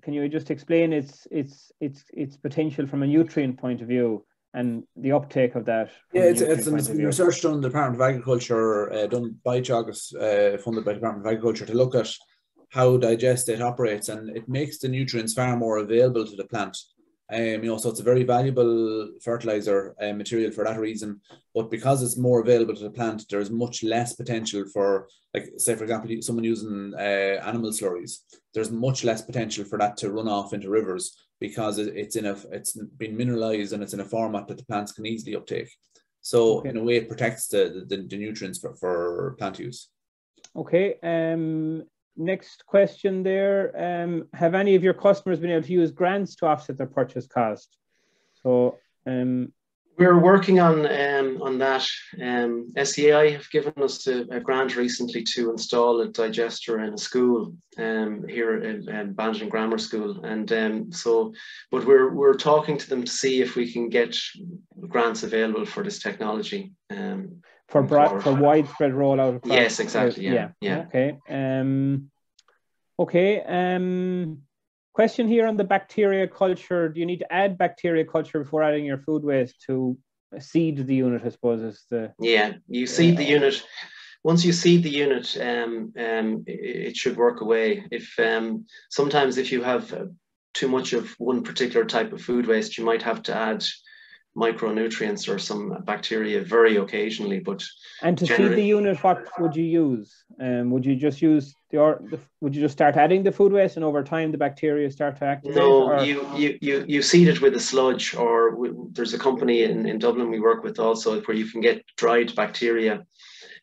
Can you just explain its potential from a nutrient point of view? And the uptake of that. Yeah, it's been research done in the Department of Agriculture, done by Teagasc, funded by the Department of Agriculture, to look at how digestate operates, and it makes the nutrients far more available to the plant. So it's a very valuable fertilizer material for that reason. But because it's more available to the plant, there is much less potential for, like, say for example, someone using animal slurries. There's much less potential for that to run off into rivers, because it's been mineralized and it's in a format that the plants can easily uptake. So in a way, it protects the nutrients for plant use. Okay. Next question there. Have any of your customers been able to use grants to offset their purchase cost? So we're working on that. SEI have given us a grant recently to install a digester in a school here in Banton Grammar School, and but we're talking to them to see if we can get grants available for this technology. For widespread rollout. Yes, exactly. Yeah. Okay. Question here on the bacteria culture. Do you need to add bacteria culture before adding your food waste to seed the unit? I suppose is the. Yeah, you seed the unit. Once you seed the unit, it should work away. If sometimes if you have too much of one particular type of food waste, you might have to add micronutrients or some bacteria very occasionally. But and to seed the unit, what would you use? Would you just use would you just start adding the food waste, and over time the bacteria start to activate? No, you seed it with a sludge, or there's a company in Dublin we work with also where you can get dried bacteria,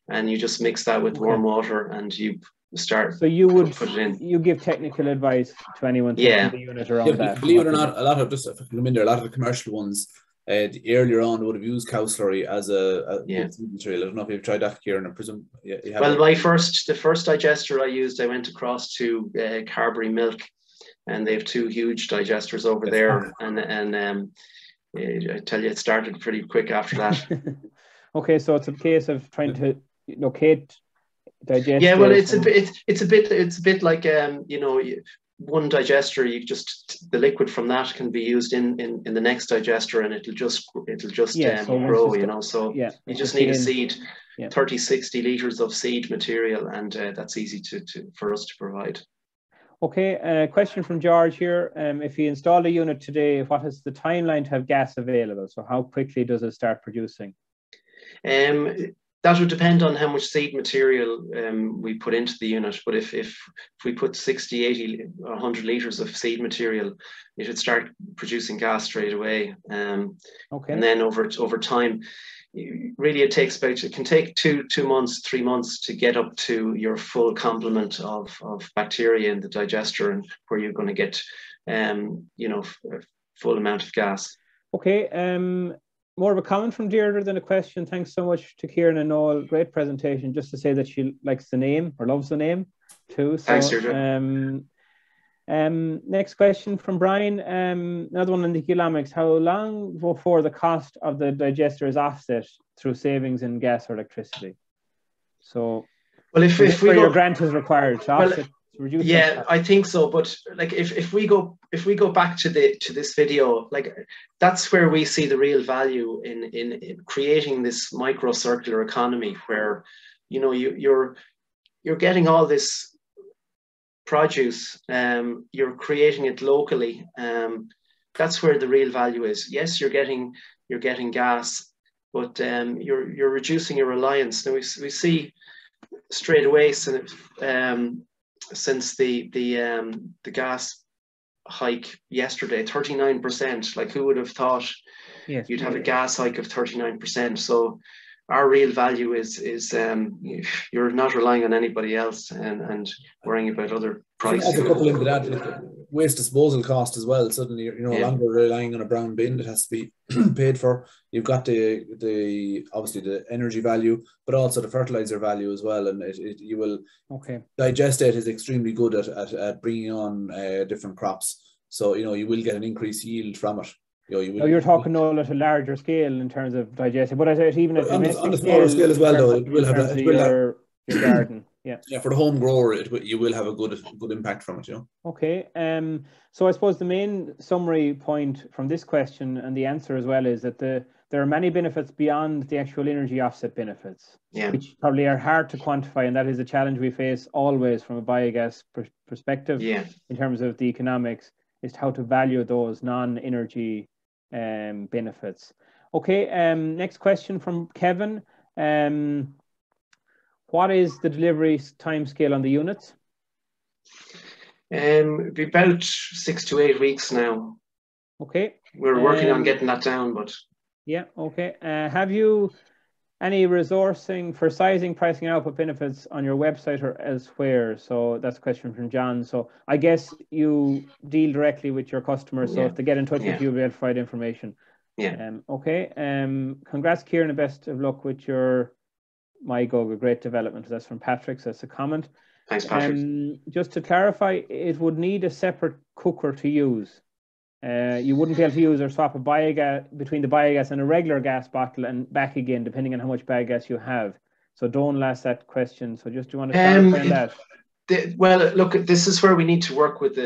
and you just mix that with warm water and you start. So you would put it in. You give technical advice to anyone taking the unit around that. Believe it or not, a lot of the commercial ones. Earlier on would have used cow slurry as a seed material. I don't know if you've tried that, Kieran. I presume you have. Well, the first digester I used, I went across to Carberry Milk, and they have 2 huge digesters over there, and I tell you, it started pretty quick after that. Okay, so it's a case of trying to locate digesters. Yeah, well, it's a bit like one digester, the liquid from that can be used in the next digester, and it'll just grow, so you just need a seed, 30-60 litres of seed material, and that's easy for us to provide. Okay, question from George here. If you install a unit today, what is the timeline to have gas available? So how quickly does it start producing? That would depend on how much seed material we put into the unit. But if we put 60, 80, 100 litres of seed material, it would start producing gas straight away. And then over time, really it can take two months, 3 months to get up to your full complement of bacteria in the digester, and where you're going to get a full amount of gas. Okay. More of a comment from Deirdre than a question. Thanks so much to Kieran and Noel. Great presentation. Just to say that she likes the name, or loves the name too. So, thanks, Deirdre. Next question from Brian. Another one on the economics. How long before the cost of the digester is offset through savings in gas or electricity? So, well, if we where go, your grant is required to offset, reduce. Yeah, I think so. But like, if we go back to this video, like that's where we see the real value in creating this micro circular economy, where you're getting all this produce, you're creating it locally. That's where the real value is. Yes, you're getting gas, but you're reducing your reliance. Now we see straight away since the gas hike yesterday, 39%. Like, who would have thought you'd have a gas hike of 39%? So our real value is you're not relying on anybody else and worrying about other prices. As a couple into that, like, waste disposal cost as well. Suddenly you're no longer relying on a brown bin that has to be paid for. You've got the obviously the energy value, but also the fertilizer value as well, and you will digestate is extremely good at bringing on different crops. So you will get an increased yield from it. You're talking at a larger scale in terms of digestion, but even at on the smaller scale as well, though, it will have your garden. Yeah, for the home grower, you will have a good impact from it. Okay. So I suppose the main summary point from this question and the answer as well is that there are many benefits beyond the actual energy offset benefits, which probably are hard to quantify, and that is a challenge we face always from a biogas perspective. In terms of the economics, is how to value those non-energy benefits. Okay. Next question from Kevin. What is the delivery timescale on the units? It'd be about 6 to 8 weeks now. Okay. We're working on getting that down, but okay. Have you any resourcing for sizing, pricing, and output benefits on your website or elsewhere? So that's a question from John. So I guess you deal directly with your customers. So if they get in touch with you, you'll be able to provide information. Okay. Congrats, Kieran, and best of luck with your My Gug, a great development. That's from Patrick. So that's a comment. Thanks, Patrick. Just to clarify, it would need a separate cooker to use. You wouldn't be able to use or swap a biogas between the biogas and a regular gas bottle and back again, depending on how much biogas you have. So don't ask that question. So just do you want to clarify on that? Well, look, this is where we need to work with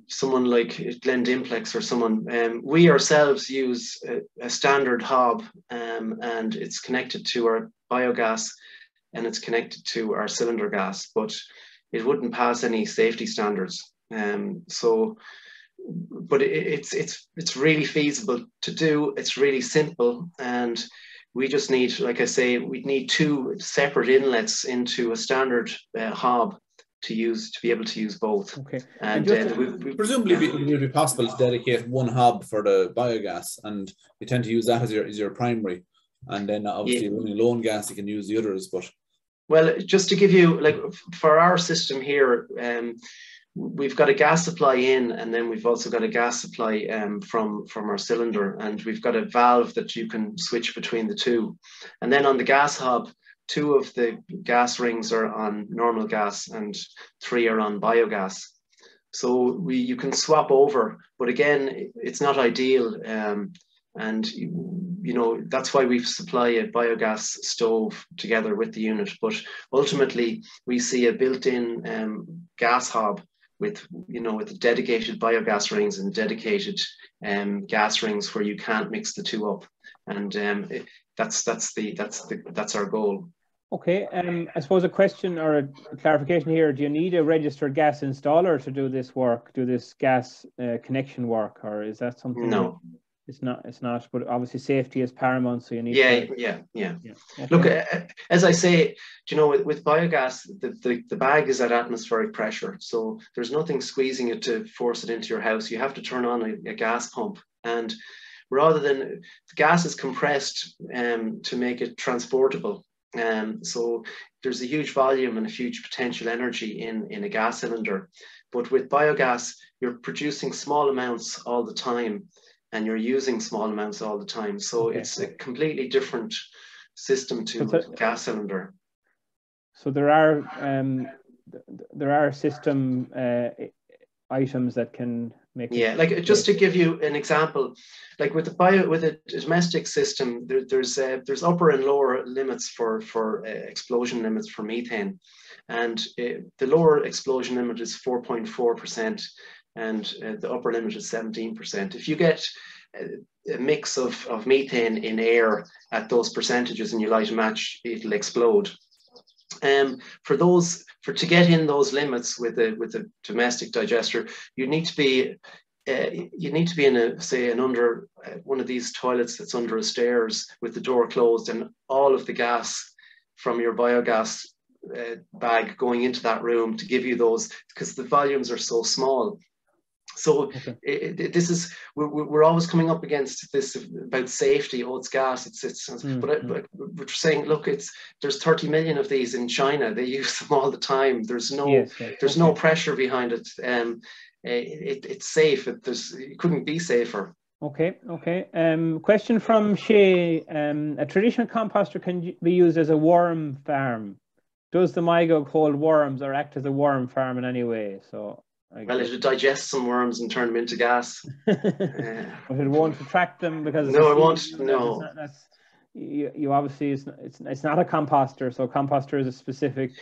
someone like Glen Dimplex or someone. We ourselves use a standard hob, and it's connected to our biogas, and it's connected to our cylinder gas, but it wouldn't pass any safety standards. But it's really feasible to do. It's really simple, and we just need, like I say, we'd need 2 separate inlets into a standard hob to be able to use both. Okay. And presumably it would be possible to dedicate one hob for the biogas, and you tend to use that as your primary, and then obviously running low on gas you can use the others. But well, just to give you, like, for our system here, we've got a gas supply in, and then we've also got a gas supply from our cylinder, and we've got a valve that you can switch between the two. And then on the gas hob, 2 of the gas rings are on normal gas and 3 are on biogas. So you can swap over, but again, it's not ideal. And that's why we supply a biogas stove together with the unit. But ultimately, we see a built-in gas hob with dedicated biogas rings and dedicated gas rings where you can't mix the 2 up, and that's our goal. Okay, I suppose a question or a clarification here: do you need a registered gas installer to do this work, do this gas connection work, or is that something? No, it's not. But obviously, safety is paramount, so you need. Yeah. Okay. Look, as I say, with biogas, the bag is at atmospheric pressure, so there's nothing squeezing it to force it into your house. You have to turn on a gas pump, and rather than the gas is compressed to make it transportable. So there's a huge volume and a huge potential energy in a gas cylinder. But with biogas, you're producing small amounts all the time, and you're using small amounts all the time. So it's a completely different system to a gas cylinder. So there are system items that can make Yeah, it like just to give you an example, like with a domestic system, there's upper and lower limits for explosion limits for methane, and the lower explosion limit is 4.4%, and the upper limit is 17%. If you get a mix of methane in air at those percentages and you light a match, it'll explode. To get in those limits with a domestic digester, you need to be in one of these toilets that's under a stairs with the door closed, and all of the gas from your biogas bag going into that room to give you those, because the volumes are so small. So we're always coming up against this about safety. Oh, it's gas. But we're saying, look, there's 30 million of these in China. They use them all the time. There's no pressure behind it. It's safe. It couldn't be safer. Okay. Question from Shay. A traditional composter can be used as a worm farm. Does the My Gug hold worms or act as a worm farm in any way? So. Well, it'll digest some worms and turn them into gas. But it won't attract them because no, it won't. No, you obviously it's not a composter. So composter is a specific.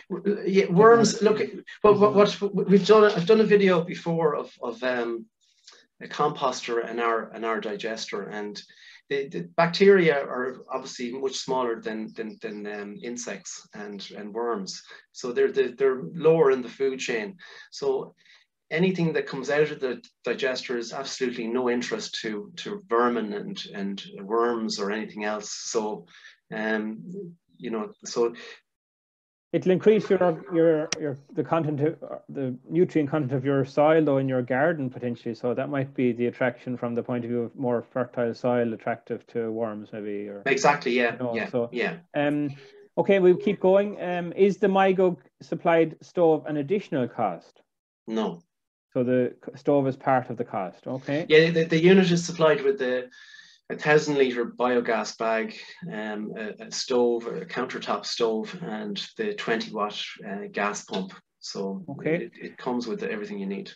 Yeah, worms. Look, what we've done. I've done a video before of a composter and our digester, and the bacteria are obviously much smaller than insects and worms. So they're lower in the food chain. So anything that comes out of the digester is absolutely no interest to vermin and worms or anything else. So, so it'll increase the content, the nutrient content of your soil though in your garden potentially. So that might be the attraction from the point of view of more fertile soil, attractive to worms maybe. Or exactly, yeah, Okay, we'll keep going. Is the My Gug supplied stove an additional cost? No. So the stove is part of the cost, okay? Yeah, the unit is supplied with a 1,000-litre biogas bag, a stove, a countertop stove, and the 20-watt gas pump. So it comes with everything you need.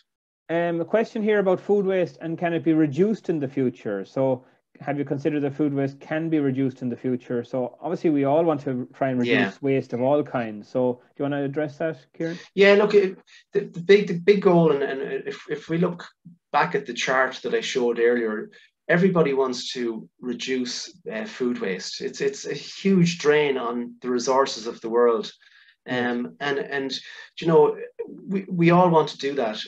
A question here about food waste, and can it be reduced in the future? So have you considered that food waste can be reduced in the future? So obviously we all want to try and reduce waste of all kinds. So do you want to address that, Kieran? Yeah, look, the big goal, and if we look back at the chart that I showed earlier, everybody wants to reduce food waste. It's a huge drain on the resources of the world. And we all want to do that.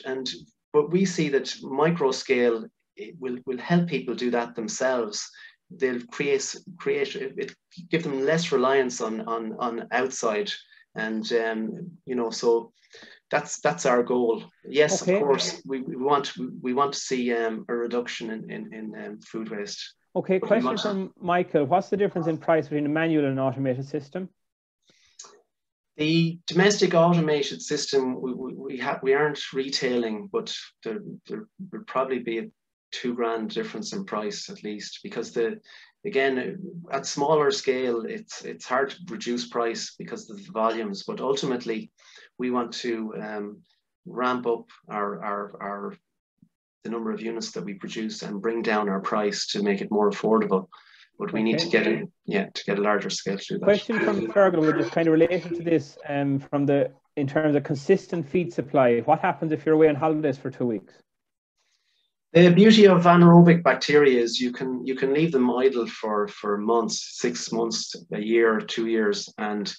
But we see that micro scale will help people do that themselves. They'll give them less reliance on outside, and so that's our goal. Yes, of course, we want to see a reduction in food waste. Okay, question from Michael: what's the difference in price between a manual and an automated system? The domestic automated system we aren't retailing, but there would probably be a $2,000 difference in price at least, because again at smaller scale it's hard to reduce price because of the volumes, but ultimately we want to ramp up the number of units that we produce and bring down our price to make it more affordable. But we need to get a larger scale to do that. Question from Fergal, which is kind of related to this, in terms of consistent feed supply. What happens if you're away on holidays for 2 weeks? The beauty of anaerobic bacteria is you can leave them idle for months, 6 months, a year, 2 years, and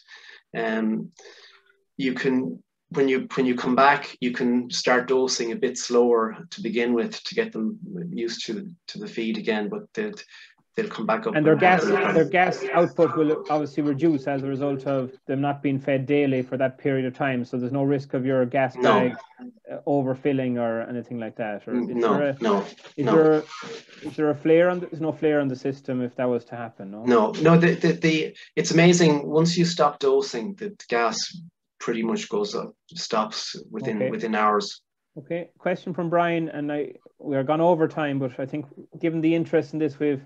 you can when you come back, you can start dosing a bit slower to begin with to get them used to the feed again, but they'll come back up. And their gas output will obviously reduce as a result of them not being fed daily for that period of time. So there's no risk of your gas bag overfilling or anything like that. Or is there a flare on? There's no flare on the system if that was to happen. No. It's amazing. Once you stop dosing, the gas pretty much goes up, stops within hours. Okay. Question from Brian, and we are gone over time, but I think given the interest in this, we've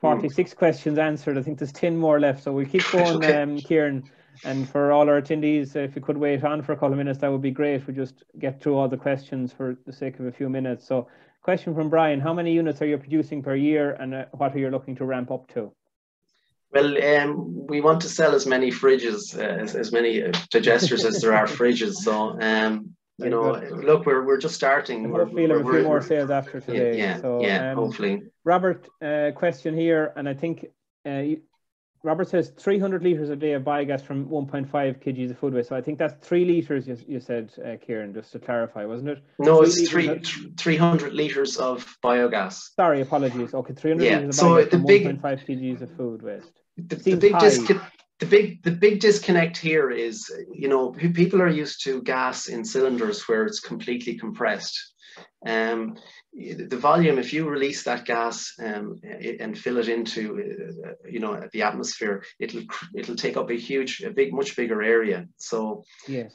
46 questions answered. I think there's 10 more left, so we'll keep going. Okay. Kieran, And for all our attendees, if you could wait on for a couple of minutes, that would be great. We just get through all the questions for the sake of a few minutes. So, question from Brian: how many units are you producing per year, and what are you looking to ramp up to? Well, we want to sell as many fridges, as many digesters as there are fridges. So, you know, look, we're just starting. And hopefully, you'll have a few more sales after today. Yeah, so, yeah, hopefully. Robert, question here, and I think Robert says 300 litres a day of biogas from 1.5 kgs of food waste. So I think that's 3 litres, you said, Kieran, just to clarify, wasn't it? No, it's 300 litres of biogas. Sorry, apologies. Okay, 300 litres of biogas from 1.5 kgs of food waste. The big disconnect here is, you know, people are used to gas in cylinders where it's completely compressed. The volume, if you release that gas and fill it into, you know, the atmosphere, it'll take up much bigger area. So, yes.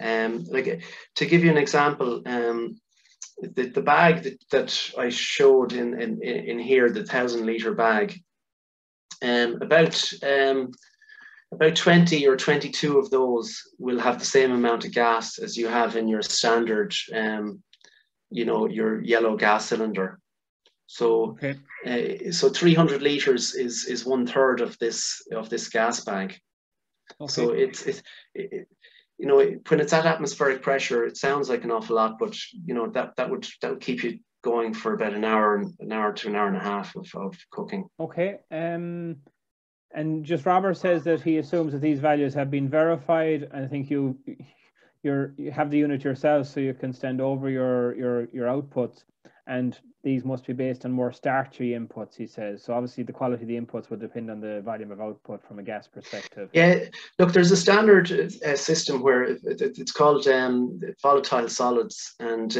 Like to give you an example, the bag that I showed in here, the 1,000-litre bag, about 20 or 22 of those will have the same amount of gas as you have in your standard, you know, your yellow gas cylinder. So, so 300 litres is 1/3 of this gas bag. Okay. So you know, when it's at atmospheric pressure, it sounds like an awful lot, but you know that would keep you going for about an hour to an hour and a half of cooking. Okay. And just Robert says that he assumes that these values have been verified. And I think you have the unit yourself, so you can send over your outputs, and these must be based on more starchy inputs, he says. So obviously the quality of the inputs will depend on the volume of output from a gas perspective. Yeah, look, there's a standard system where it's called volatile solids, and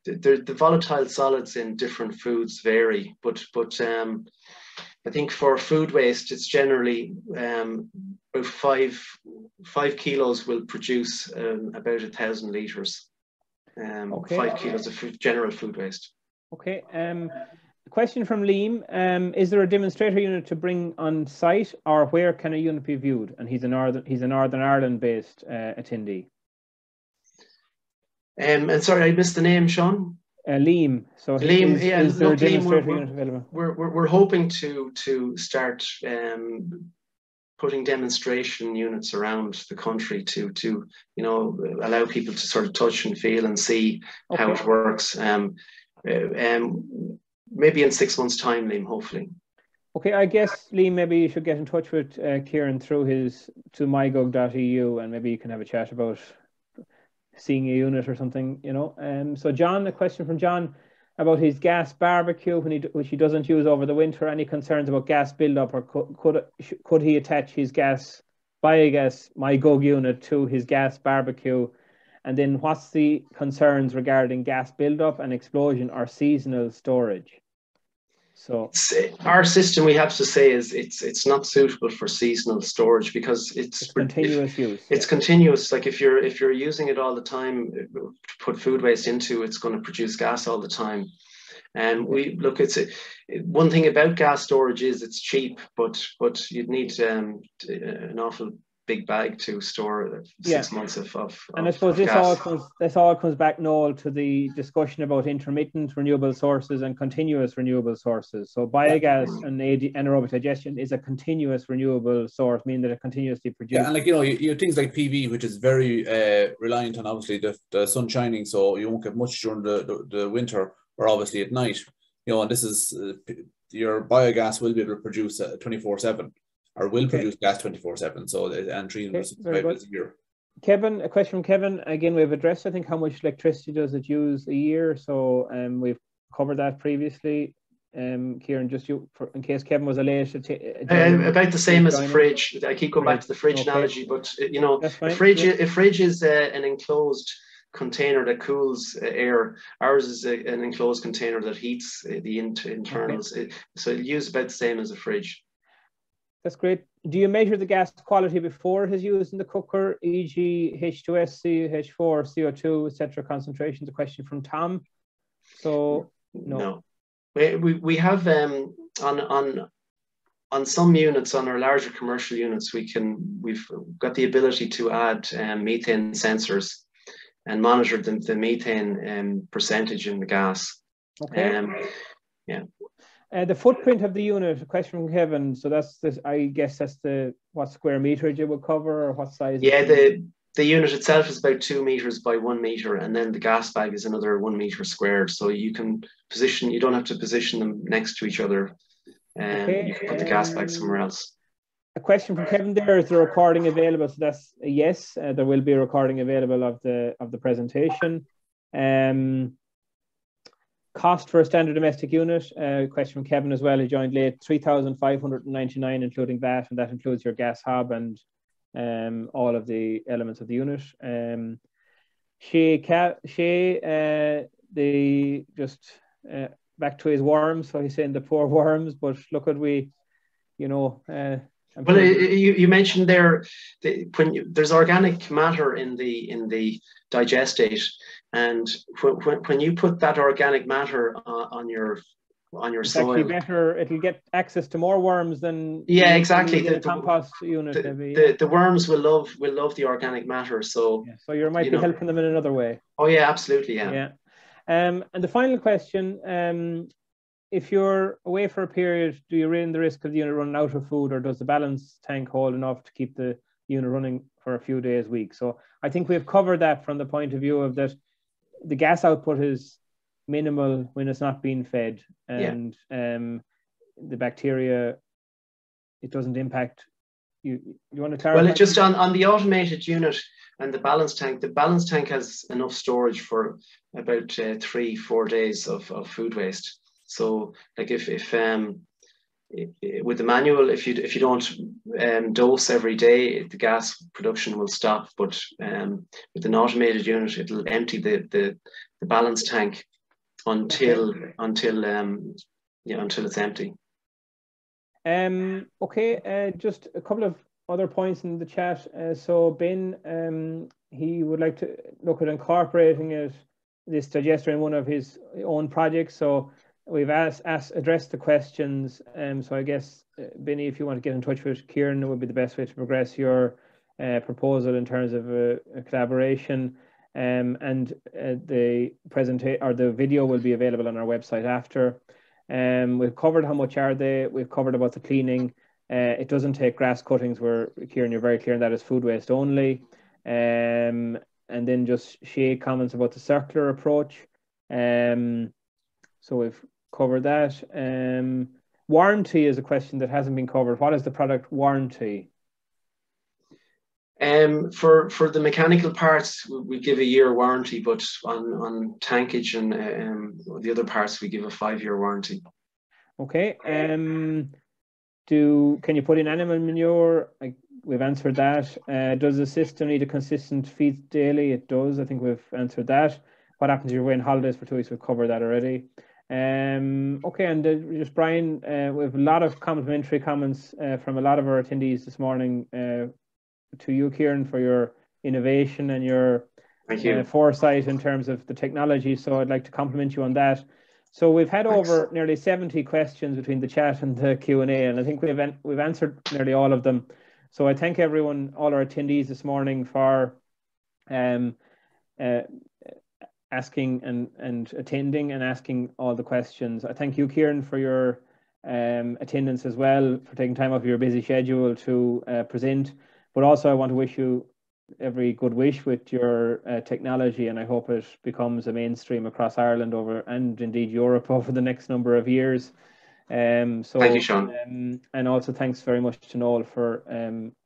the volatile solids in different foods vary, but I think for food waste, it's generally about 5 kilos will produce about 1,000 litres. 5 kilos of general food waste. Okay. Question from Liam: is there a demonstrator unit to bring on site, or where can a unit be viewed? And he's a Northern Ireland-based attendee. And sorry, I missed the name, Sean. Liam. So Liam, is there a demonstrator unit available? We're hoping to start putting demonstration units around the country to you know, allow people to sort of touch and feel and see how it works. Maybe in 6 months' time, Liam, hopefully. Okay, I guess, Liam, maybe you should get in touch with Kieran through to mygug.eu, and maybe you can have a chat about seeing a unit or something, you know. So John, a question from John about his gas barbecue which he doesn't use over the winter. Any concerns about gas buildup, or could he attach his biogas My Gug unit to his gas barbecue? And then what's the concerns regarding gas buildup and explosion or seasonal storage? So our system, we have to say, is it's not suitable for seasonal storage because it's continuous use. It's continuous. Like if you're using it all the time, to put food waste into, it's going to produce gas all the time. And we look, one thing about gas storage is it's cheap, but you'd need an awful big bag to store 6 months of and I suppose this all comes back, Noel, to the discussion about intermittent renewable sources and continuous renewable sources. So biogas and anaerobic digestion is a continuous renewable source, meaning that it continuously produces. Yeah, and like, you know, you have things like PV, which is very reliant on obviously the sun shining, so you won't get much during the winter or obviously at night. You know, and this is your biogas will be able to produce 24/7. Or will produce gas 24/7, so and 365 days a year. Kevin, a question from Kevin. Again, we've addressed, I think, how much electricity does it use a year. So we've covered that previously. Kieran, just in case Kevin was late. About the same as a fridge. I keep going back to the fridge analogy, but you know, a fridge is an enclosed container that cools air. Ours is an enclosed container that heats the internals. So it uses about the same as a fridge. That's great. Do you measure the gas quality before it is used in the cooker, e.g. H2S, CH4, CO2, etc. concentrations? A question from Tom. So, no. We have on on some units, on our larger commercial units, we've got the ability to add methane sensors and monitor the methane percentage in the gas. Okay. Yeah. The footprint of the unit, a question from Kevin. So that's this, I guess that's what square meterage it would cover, or what size? Yeah, the unit itself is about 2 meters by 1 meter, and then the gas bag is another 1 meter squared. So you can you don't have to position them next to each other. Okay. You can put the gas bag somewhere else. A question from Kevin there, is the recording available? So that's a yes, there will be a recording available of the presentation. Cost for a standard domestic unit, question from Kevin as well, he joined late, 3,599 including VAT, and that includes your gas hob and all of the elements of the unit. Back to his worms, so he's saying the poor worms, but look at well, you mentioned there there's organic matter in the digestate, and when you put that organic matter on your it's soil, actually better. It'll get access to more worms than exactly the compost unit. The worms will love the organic matter. So so you might be helping them in another way. Oh yeah, absolutely, yeah. And the final question. If you're away for a period, do you run the risk of the unit running out of food, or does the balance tank hold enough to keep the unit running for a few days, weeks? So I think we've covered that from the point of view of that the gas output is minimal when it's not being fed, and the bacteria, it doesn't impact. You want to clarify? Well, it's just on the automated unit and the balance tank has enough storage for about 3-4 days of food waste. So like if with the manual, if you don't dose every day, the gas production will stop. But with an automated unit, it'll empty the balance tank until it's empty. Okay, just a couple of other points in the chat. So Ben, he would like to look at incorporating this digester in one of his own projects. So we've addressed the questions. So I guess, Benny, if you want to get in touch with Kieran, it would be the best way to progress your proposal in terms of a collaboration. And the video will be available on our website after. We've covered how much are they. We've covered about the cleaning. It doesn't take grass cuttings, where Kieran, you're very clear on that is food waste only. And then just Shay comments about the circular approach. So we've covered that. Warranty is a question that hasn't been covered. What is the product warranty? For the mechanical parts, we give a 1-year warranty, but on tankage and the other parts, we give a 5-year warranty. Okay. Can you put in animal manure? We've answered that. Does the system need a consistent feed daily? It does. I think we've answered that. What happens if you're away on holidays for 2 weeks? We've covered that already. Okay, and just Brian, we have a lot of complimentary comments from a lot of our attendees this morning. To you, Kieran, for your innovation and your foresight in terms of the technology. So I'd like to compliment you on that. So we've had over nearly 70 questions between the chat and the Q&A, and I think we've answered nearly all of them. So I thank everyone, all our attendees this morning, for asking and attending and asking all the questions. I thank you, Kieran, for your attendance as well, for taking time off your busy schedule to present. But also I want to wish you every good wish with your technology, and I hope it becomes a mainstream across Ireland and indeed Europe over the next number of years. Thank you, Sean. And also thanks very much to Noel for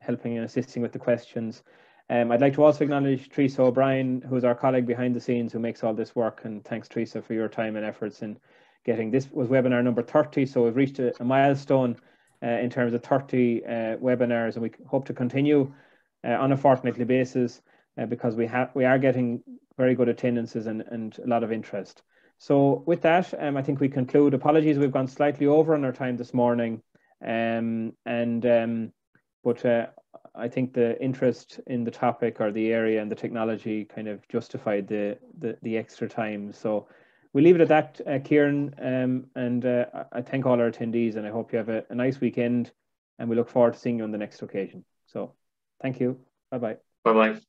helping and assisting with the questions. I'd like to also acknowledge Teresa O'Brien, who's our colleague behind the scenes, who makes all this work, and thanks, Teresa, for your time and efforts in getting this. Was webinar number 30, so we've reached a milestone in terms of 30 webinars, and we hope to continue on a fortnightly basis because we are getting very good attendances and a lot of interest. So with that, I think we conclude. Apologies, we've gone slightly over on our time this morning, but I think the interest in the topic or the area and the technology kind of justified the extra time. So we'll leave it at that, Kieran, and I thank all our attendees, and I hope you have a nice weekend, and we look forward to seeing you on the next occasion. So thank you. Bye-bye. Bye-bye.